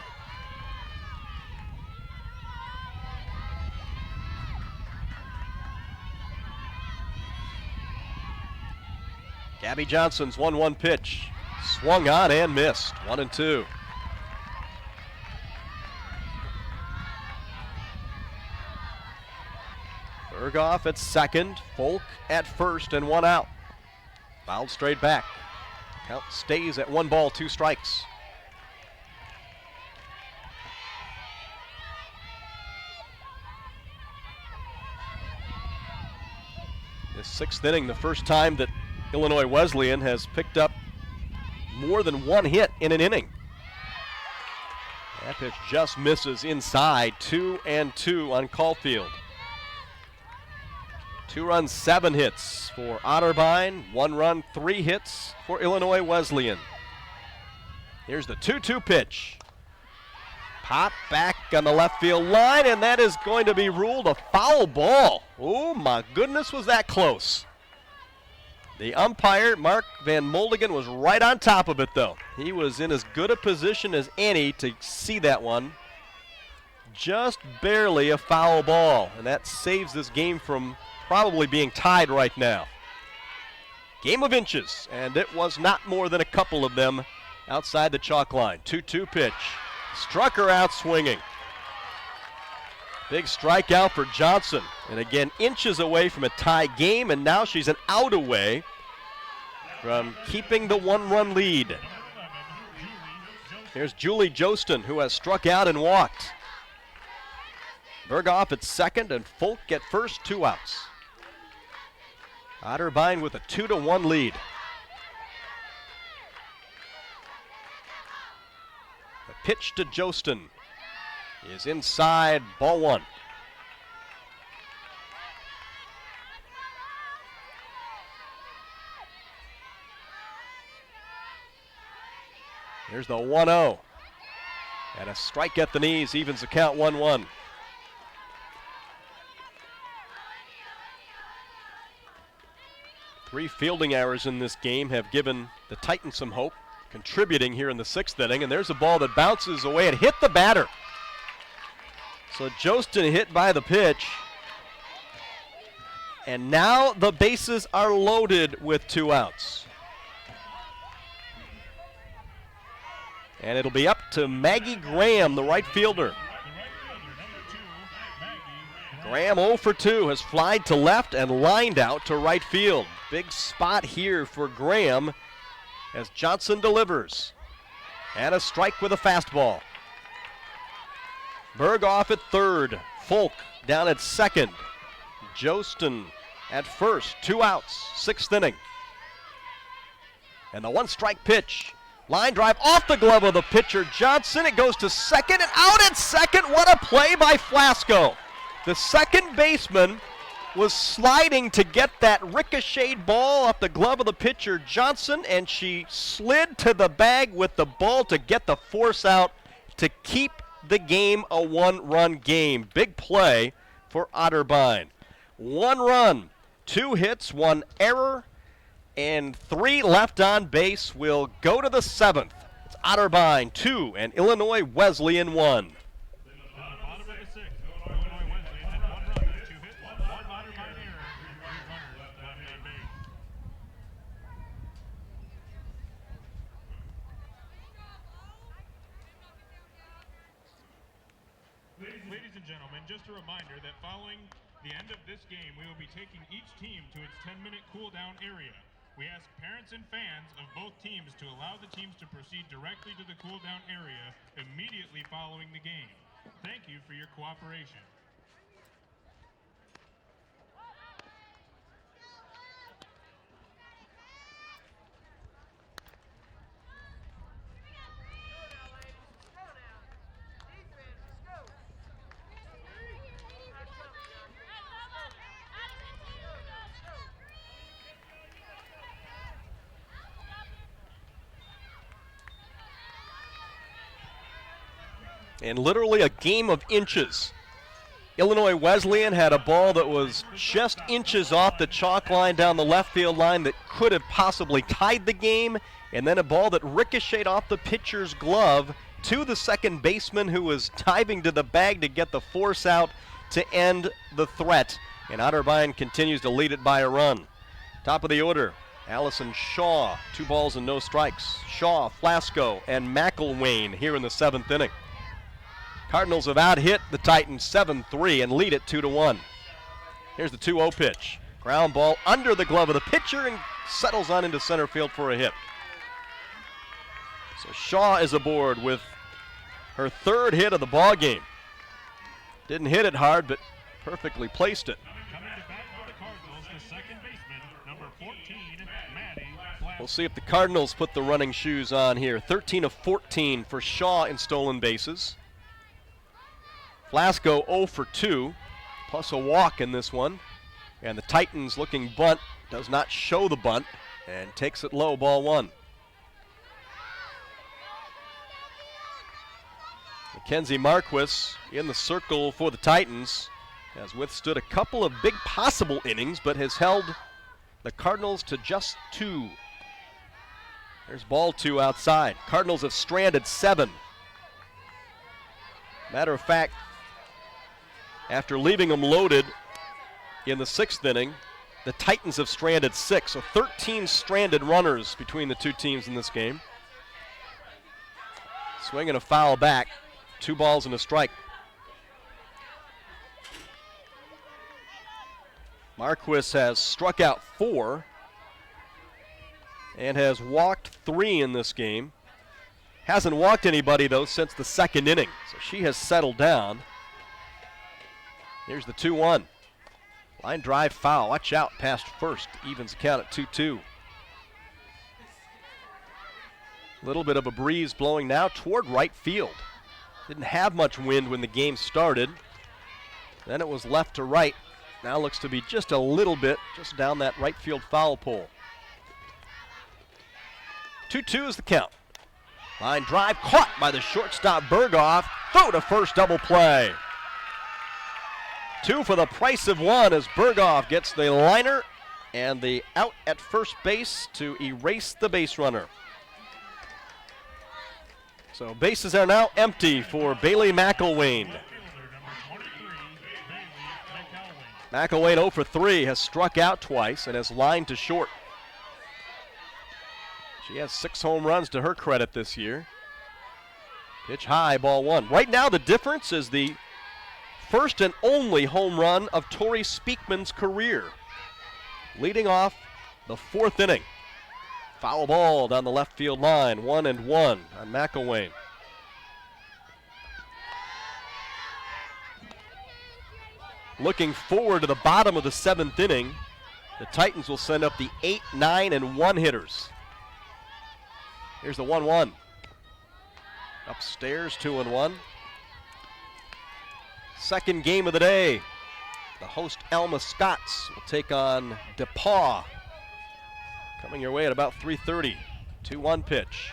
Gabby Johnson's 1-1 pitch. Swung on and missed. 1-2. Berghoff at second, Folk at first, and 1 out. Fouled straight back. Count stays at 1 ball, 2 strikes. Sixth inning, the first time that Illinois Wesleyan has picked up more than one hit in an inning. That pitch just misses inside. 2-2 on Caulfield. 2 runs, 7 hits for Otterbein. 1 run, 3 hits for Illinois Wesleyan. Here's the 2-2 pitch. Pop back on the left field line, and that is going to be ruled a foul ball. Oh my goodness, was that close. The umpire, Mark Van Moldigan, was right on top of it though. He was in as good a position as any to see that one. Just barely a foul ball, and that saves this game from probably being tied right now. Game of inches, and it was not more than a couple of them outside the chalk line. 2-2 pitch. Struck her out swinging. Big strikeout for Johnson. And again, inches away from a tie game, and now she's an out away from keeping the 1-run lead. Here's Julie Jostin, who has struck out and walked. Berghoff at second and Folk at first, 2 outs. Otterbein with a 2-1 lead. The pitch to Jostin is inside, ball 1. Here's the 1-0. And a strike at the knees evens the count 1-1. Three fielding errors in this game have given the Titans some hope, contributing here in the 6th inning. And there's a ball that bounces away and hit the batter. So Jostin hit by the pitch. And now the bases are loaded with 2 outs. And it'll be up to Maggie Graham, the right fielder. Graham 0 for 2 has flied to left and lined out to right field. Big spot here for Graham as Johnson delivers. And a strike with a fastball. Berghoff at third. Folk down at second. Jostin at first. 2 outs. 6th inning. And the 1-strike pitch. Line drive off the glove of the pitcher Johnson. It goes to second and out at second. What a play by Flasco. The second baseman was sliding to get that ricocheted ball off the glove of the pitcher Johnson, and she slid to the bag with the ball to get the force out to keep the game a 1-run game. Big play for Otterbein. 1 run, 2 hits, 1 error, and 3 left on base. Will go to the 7th. It's Otterbein 2 and Illinois Wesleyan 1. Ladies and gentlemen, just a reminder that following the end of this game, we will be taking each team to its 10-minute cool-down area. We ask parents and fans of both teams to allow the teams to proceed directly to the cool-down area immediately following the game. Thank you for your cooperation. And literally a game of inches. Illinois Wesleyan had a ball that was just inches off the chalk line down the left field line that could have possibly tied the game, and then a ball that ricocheted off the pitcher's glove to the second baseman, who was diving to the bag to get the force out to end the threat. And Otterbein continues to lead it by a run. Top of the order, Allison Shaw, 2 balls and no strikes. Shaw, Flasco, and McElwain here in the 7th inning. Cardinals have out-hit the Titans 7-3 and lead it 2-1. Here's the 2-0 pitch. Ground ball under the glove of the pitcher and settles on into center field for a hit. So Shaw is aboard with her 3rd hit of the ball game. Didn't hit it hard, but perfectly placed it. Coming to bat for the Cardinals, the second baseman, We'll see if the Cardinals put the running shoes on here. 13 of 14 for Shaw in stolen bases. Flasco 0 for 2, plus a walk in this one. And the Titans looking bunt, does not show the bunt, and takes it low, ball 1. Mackenzie Marquis in the circle for the Titans has withstood a couple of big possible innings, but has held the Cardinals to just 2. There's ball 2 outside. Cardinals have stranded 7. Matter of fact, after leaving them loaded in the 6th inning, the Titans have stranded 6. So 13 stranded runners between the two teams in this game. Swinging a foul back. 2 balls and a strike. Marquis has struck out 4 and has walked 3 in this game. Hasn't walked anybody, though, since the 2nd inning, so she has settled down. Here's the 2-1. Line drive foul. Watch out past first. Evens the count at 2-2. A little bit of a breeze blowing now toward right field. Didn't have much wind when the game started. Then it was left to right. Now looks to be just a little bit just down that right field foul pole. 2-2 is the count. Line drive caught by the shortstop Berghoff. Throw to first, double play. 2 for the price of 1 as Berghoff gets the liner and the out at first base to erase the base runner. So bases are now empty for Bailey McElwain. McElwain 0 for 3, has struck out twice and has lined to short. She has 6 home runs to her credit this year. Pitch high, ball 1. Right now the difference is the first and only home run of Tori Speakman's career. Leading off the 4th inning. Foul ball down the left field line, 1-1 on McElwain. Looking forward to the bottom of the 7th inning, the Titans will send up the 8, 9, and 1 hitters. Here's the 1-1. Upstairs, 2-1. Second game of the day. The host Alma Scots will take on DePaul. Coming your way at about 3:30. 2-1 pitch.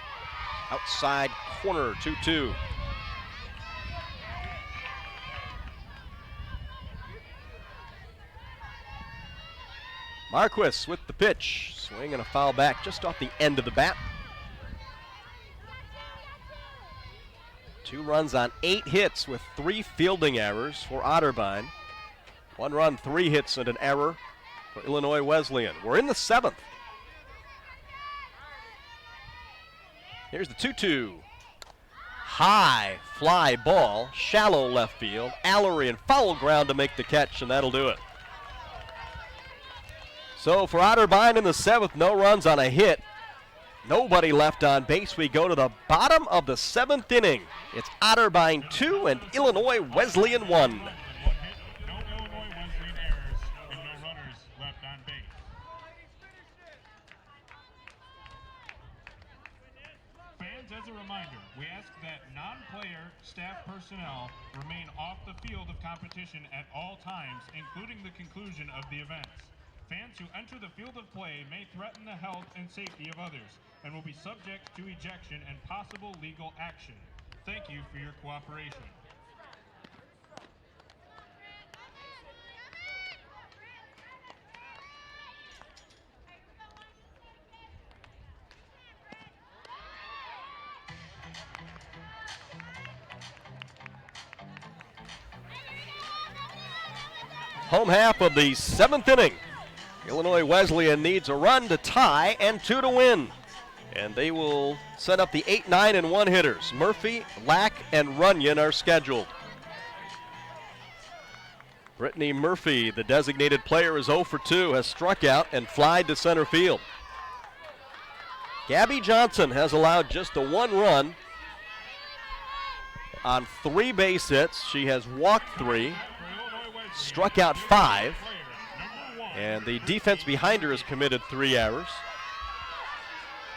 Outside corner, 2-2. Marquis with the pitch. Swing and a foul back just off the end of the bat. 2 runs on 8 hits with 3 fielding errors for Otterbein. 1 run, 3 hits and an error for Illinois Wesleyan. We're in the 7th. Here's the 2-2. High fly ball, shallow left field. Allery and foul ground to make the catch, and that'll do it. So for Otterbein in the 7th, no runs on a hit. Nobody left on base. We go to the bottom of the 7th inning. It's Otterbein 2 and Illinois Wesleyan 1. No Illinois Wesleyan errors and no runners left on base. Fans, as a reminder, we ask that non-player staff personnel remain off the field of competition at all times, including the conclusion of the events. Fans who enter the field of play may threaten the health and safety of others and will be subject to ejection and possible legal action. Thank you for your cooperation. Home half of the 7th inning. Illinois Wesleyan needs a run to tie and 2 to win. And they will set up the 8, 9, and 1 hitters. Murphy, Lack, and Runyon are scheduled. Brittany Murphy, the designated player, is 0 for 2, has struck out and flied to center field. Gabby Johnson has allowed just the 1 run on 3 base hits. She has walked 3, struck out 5. And the defense behind her has committed 3 errors.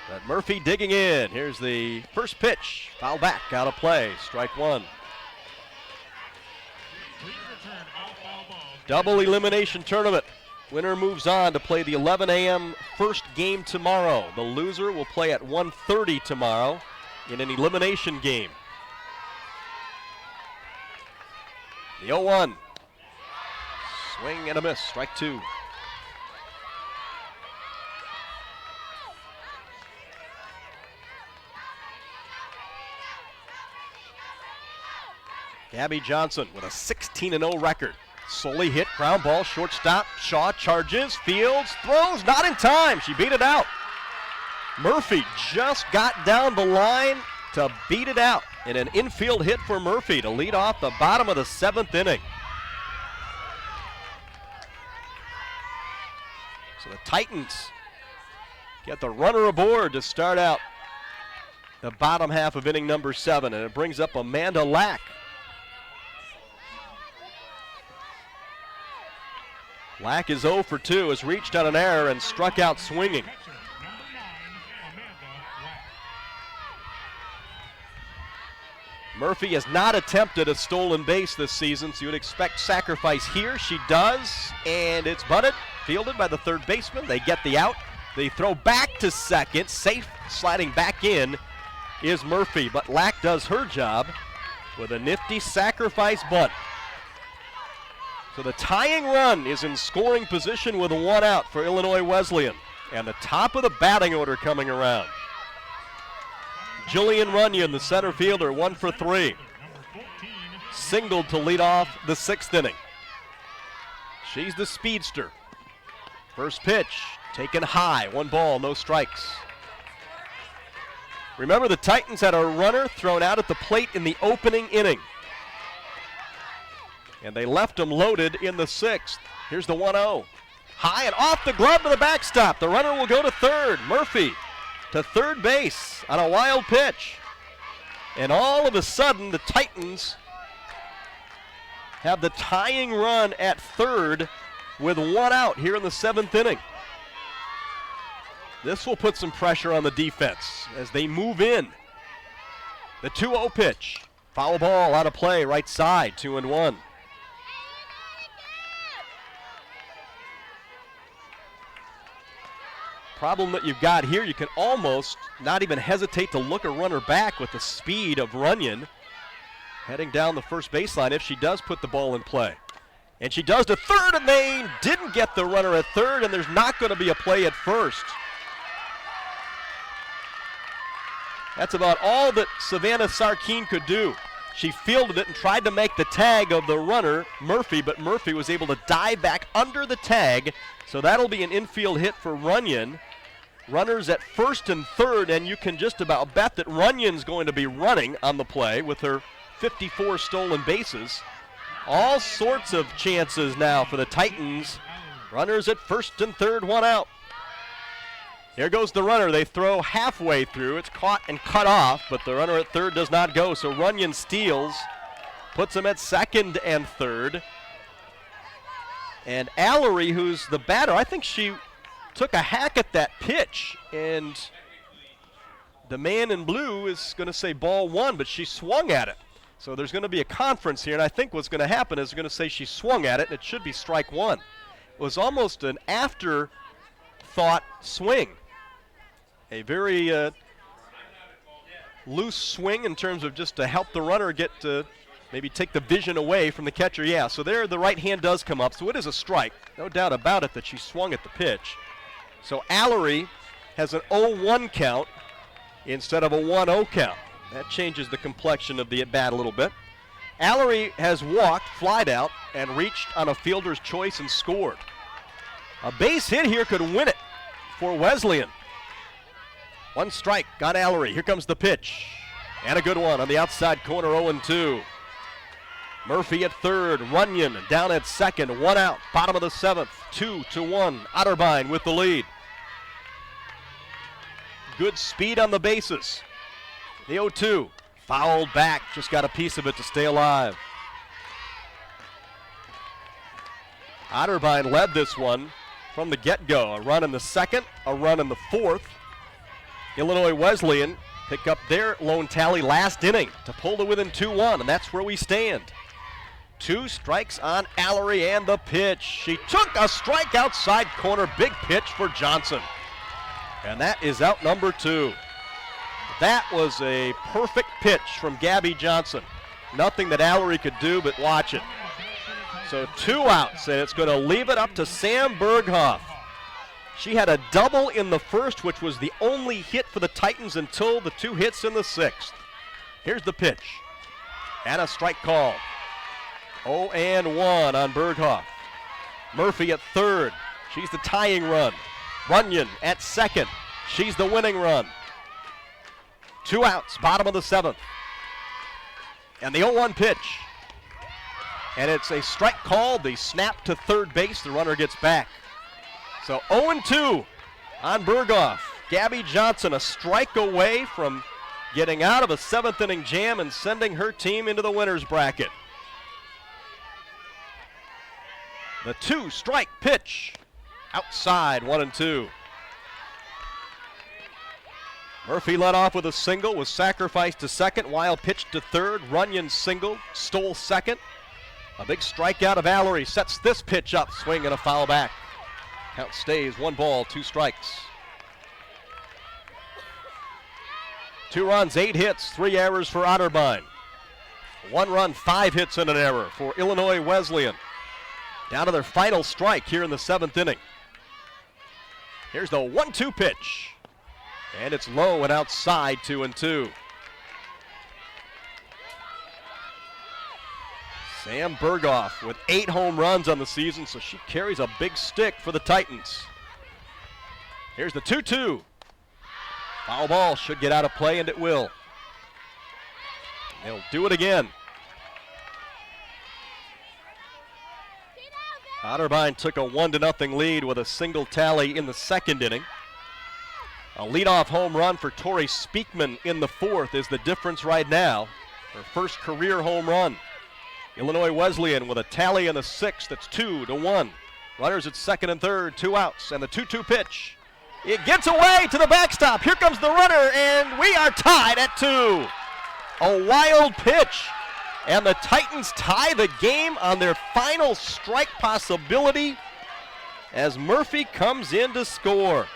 But Murphy digging in. Here's the first pitch. Foul back, out of play. Strike one. Double elimination tournament. Winner moves on to play the 11 a.m. first game tomorrow. The loser will play at 1:30 tomorrow in an elimination game. The 0-1. Swing and a miss. Strike two. Gabby Johnson with a 16-0 record. Solely hit, ground ball, shortstop. Shaw charges, fields, throws, not in time. She beat it out. Murphy just got down the line to beat it out. And an infield hit for Murphy to lead off the bottom of the 7th inning. So the Titans get the runner aboard to start out the bottom half of inning number 7. And it brings up Amanda Lack. Lack is 0 for 2, has reached on an error and struck out swinging. Murphy has not attempted a stolen base this season, so you would expect sacrifice here. She does, and it's bunted, fielded by the third baseman. They get the out. They throw back to second. Safe sliding back in is Murphy, but Lack does her job with a nifty sacrifice bunt. So the tying run is in scoring position with 1 out for Illinois Wesleyan. And the top of the batting order coming around. Jillian Runyon, the center fielder, 1 for 3. Singled to lead off the 6th inning. She's the speedster. First pitch, taken high, 1 ball, no strikes. Remember, the Titans had a runner thrown out at the plate in the opening inning. And they left him loaded in the 6th. Here's the 1-0. High and off the glove to the backstop. The runner will go to third. Murphy to third base on a wild pitch. And all of a sudden, the Titans have the tying run at third with 1 out here in the 7th inning. This will put some pressure on the defense as they move in. The 2-0 pitch. Foul ball out of play, right side, 2-1. Problem that you've got here, you can almost not even hesitate to look a runner back with the speed of Runyon heading down the first baseline if she does put the ball in play. And she does to third, and they didn't get the runner at third, and there's not going to be a play at first. That's about all that Savannah Sarkeen could do. She fielded it and tried to make the tag of the runner, Murphy, but Murphy was able to dive back under the tag. So that'll be an infield hit for Runyon. Runners at first and third, and you can just about bet that Runyon's going to be running on the play with her 54 stolen bases. All sorts of chances now for the Titans. Runners at first and third, 1 out. Here goes the runner. They throw halfway through. It's caught and cut off, but the runner at third does not go. So Runyon steals, puts him at second and third. And Allery, who's the batter, I think she took a hack at that pitch. And the man in blue is going to say ball 1, but she swung at it. So there's going to be a conference here, and I think what's going to happen is they're going to say she swung at it, and it should be strike 1. It was almost an afterthought swing. A very loose swing in terms of just to help the runner get to maybe take the vision away from the catcher. Yeah, so there the right hand does come up. So it is a strike. No doubt about it that she swung at the pitch. So Allery has an 0-1 count instead of a 1-0 count. That changes the complexion of the at-bat a little bit. Allery has walked, flied out, and reached on a fielder's choice and scored. A base hit here could win it for Wesleyan. 1 strike on Allery. Here comes the pitch. And a good one on the outside corner, 0-2. Murphy at third, Runyon down at second, 1 out. Bottom of the 7th, 2-1. Otterbein with the lead. Good speed on the bases. The 0-2, fouled back, just got a piece of it to stay alive. Otterbein led this one from the get-go. A run in the 2nd, a run in the 4th. Illinois Wesleyan pick up their lone tally last inning to pull to within 2-1, and that's where we stand. 2 strikes on Allery, and the pitch. She took a strike outside corner. Big pitch for Johnson. And that is out number 2. That was a perfect pitch from Gabby Johnson. Nothing that Allery could do but watch it. So 2 outs, and it's going to leave it up to Sam Berghoff. She had a double in the first, which was the only hit for the Titans until the 2 hits in the 6th. Here's the pitch. And a strike call. 0-1 on Berghoff. Murphy at third. She's the tying run. Runyon at second. She's the winning run. 2 outs, bottom of the 7th. And the 0-1 pitch. And it's a strike called. The snap to third base. The runner gets back. So 0-2 on Berghoff. Gabby Johnson a strike away from getting out of a 7th inning jam and sending her team into the winner's bracket. The 2-strike pitch. Outside, 1-2. Murphy led off with a single, was sacrificed to second. Wild pitched to third. Runyon single, stole second. A big strikeout of Allery sets this pitch up. Swing and a foul back. Count stays 1 ball, 2 strikes. 2 runs, 8 hits, 3 errors for Otterbein. 1 run, 5 hits and an error for Illinois Wesleyan. Down to their final strike here in the 7th inning. Here's the 1-2 pitch. And it's low and outside, 2-2. Sam Berghoff with 8 home runs on the season, so she carries a big stick for the Titans. Here's the 2-2. Foul ball should get out of play, and it will. They'll do it again. Otterbein took a 1-0 lead with a single tally in the 2nd inning. A leadoff home run for Tori Speakman in the 4th is the difference right now. Her first career home run. Illinois Wesleyan with a tally in the 6th. That's 2-1. Runners at 2nd and 3rd, 2 outs, and the 2-2 pitch. It gets away to the backstop. Here comes the runner, and we are tied at 2. A wild pitch, and the Titans tie the game on their final strike possibility as Murphy comes in to score.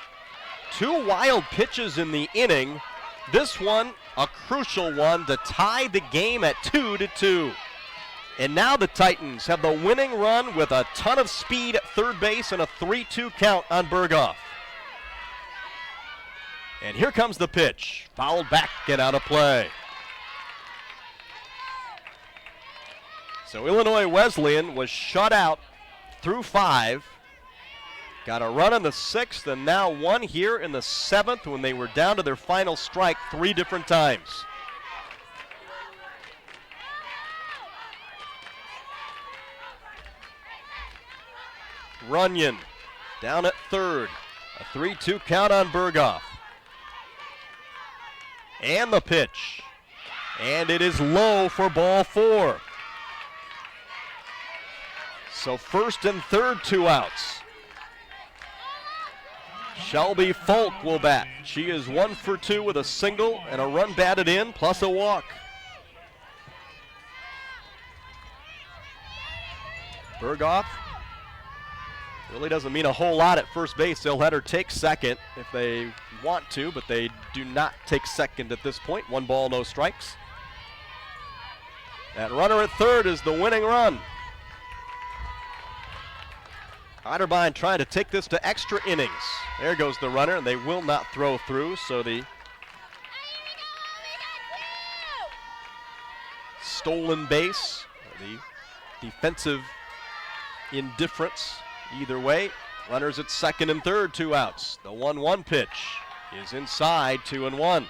2 wild pitches in the inning. This one, a crucial one to tie the game at 2-2. And now the Titans have the winning run with a ton of speed at third base and a 3-2 count on Berghoff. And here comes the pitch. Fouled back and out of play. So Illinois Wesleyan was shut out through 5. Got a run in the 6th and now 1 here in the 7th when they were down to their final strike 3 different times. Runyon down at third. A 3-2 count on Berghoff. And the pitch. And it is low for ball 4. So 1st and 3rd, 2 outs. Shelby Folk will bat. She is 1 for 2 with a single and a run batted in, plus a walk. Berghoff really doesn't mean a whole lot at first base. They'll let her take second if they want to, but they do not take second at this point. 1 ball, no strikes. That runner at third is the winning run. Otterbein trying to take this to extra innings. There goes the runner, and they will not throw through, so the stolen base, the defensive indifference. Either way, runners at 2nd and 3rd, 2 outs. The 1-1 pitch is inside, 2-1.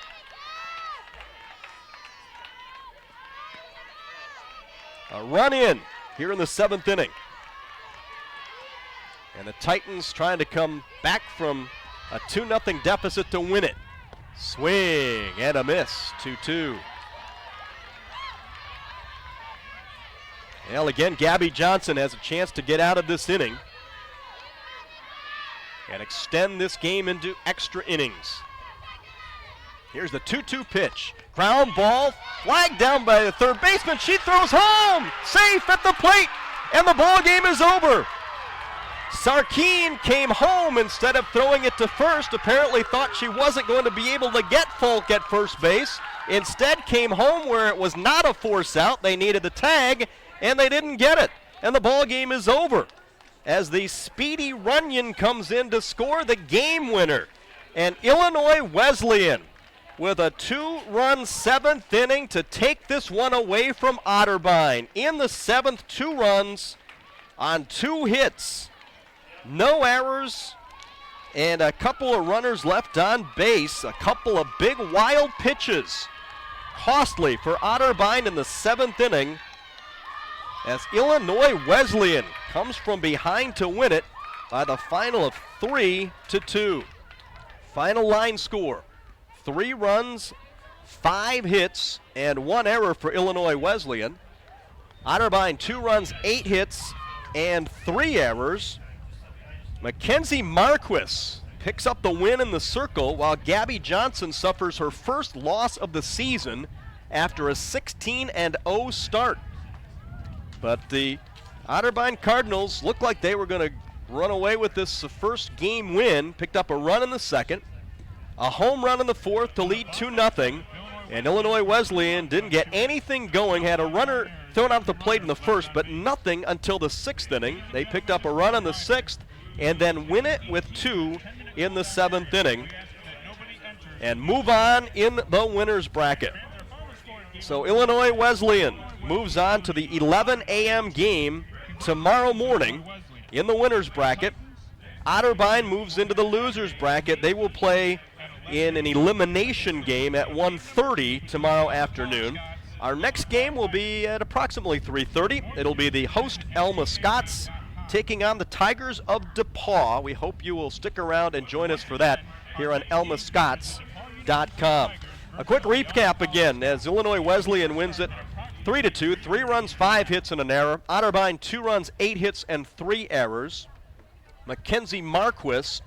A run in here in the 7th inning. And the Titans trying to come back from a 2-0 deficit to win it. Swing and a miss, 2-2. Well, again, Gabby Johnson has a chance to get out of this inning and extend this game into extra innings. Here's the 2-2 pitch. Ground ball, flagged down by the third baseman. She throws home, safe at the plate, and the ball game is over. Sarkeen came home instead of throwing it to first. Apparently thought she wasn't going to be able to get Folk at first base. Instead came home where it was not a force out. They needed the tag, and they didn't get it. And the ball game is over as the speedy Runyon comes in to score the game winner. And Illinois Wesleyan with a 2-run 7th inning to take this one away from Otterbein. In the 7th, 2 runs on 2 hits. No errors and a couple of runners left on base. A couple of big wild pitches. Costly for Otterbein in the 7th inning as Illinois Wesleyan comes from behind to win it by the final of 3-2. Final line score, 3 runs, 5 hits, and 1 error for Illinois Wesleyan. Otterbein 2 runs, 8 hits, and 3 errors. Mackenzie Marquis picks up the win in the circle while Gabby Johnson suffers her first loss of the season after a 16-0 start. But the Otterbein Cardinals looked like they were going to run away with this first game win. Picked up a run in the second, a home run in the 4th to lead 2-0. And Illinois Wesleyan didn't get anything going, had a runner thrown out the plate in the 1st, but nothing until the 6th inning. They picked up a run in the 6th and then win it with 2 in the 7th inning and move on in the winner's bracket. So Illinois Wesleyan moves on to the 11 a.m. game tomorrow morning in the winner's bracket. Otterbein moves into the loser's bracket. They will play in an elimination game at 1:30 tomorrow afternoon. Our next game will be at approximately 3:30. It'll be the host Alma Scots taking on the Tigers of DePaul. We hope you will stick around and join us for that here on elmascots.com. A quick recap again as Illinois Wesleyan wins it 3-2, 3 runs, 5 hits, and an error. Otterbein 2 runs, 8 hits, and 3 errors. Mackenzie Marquis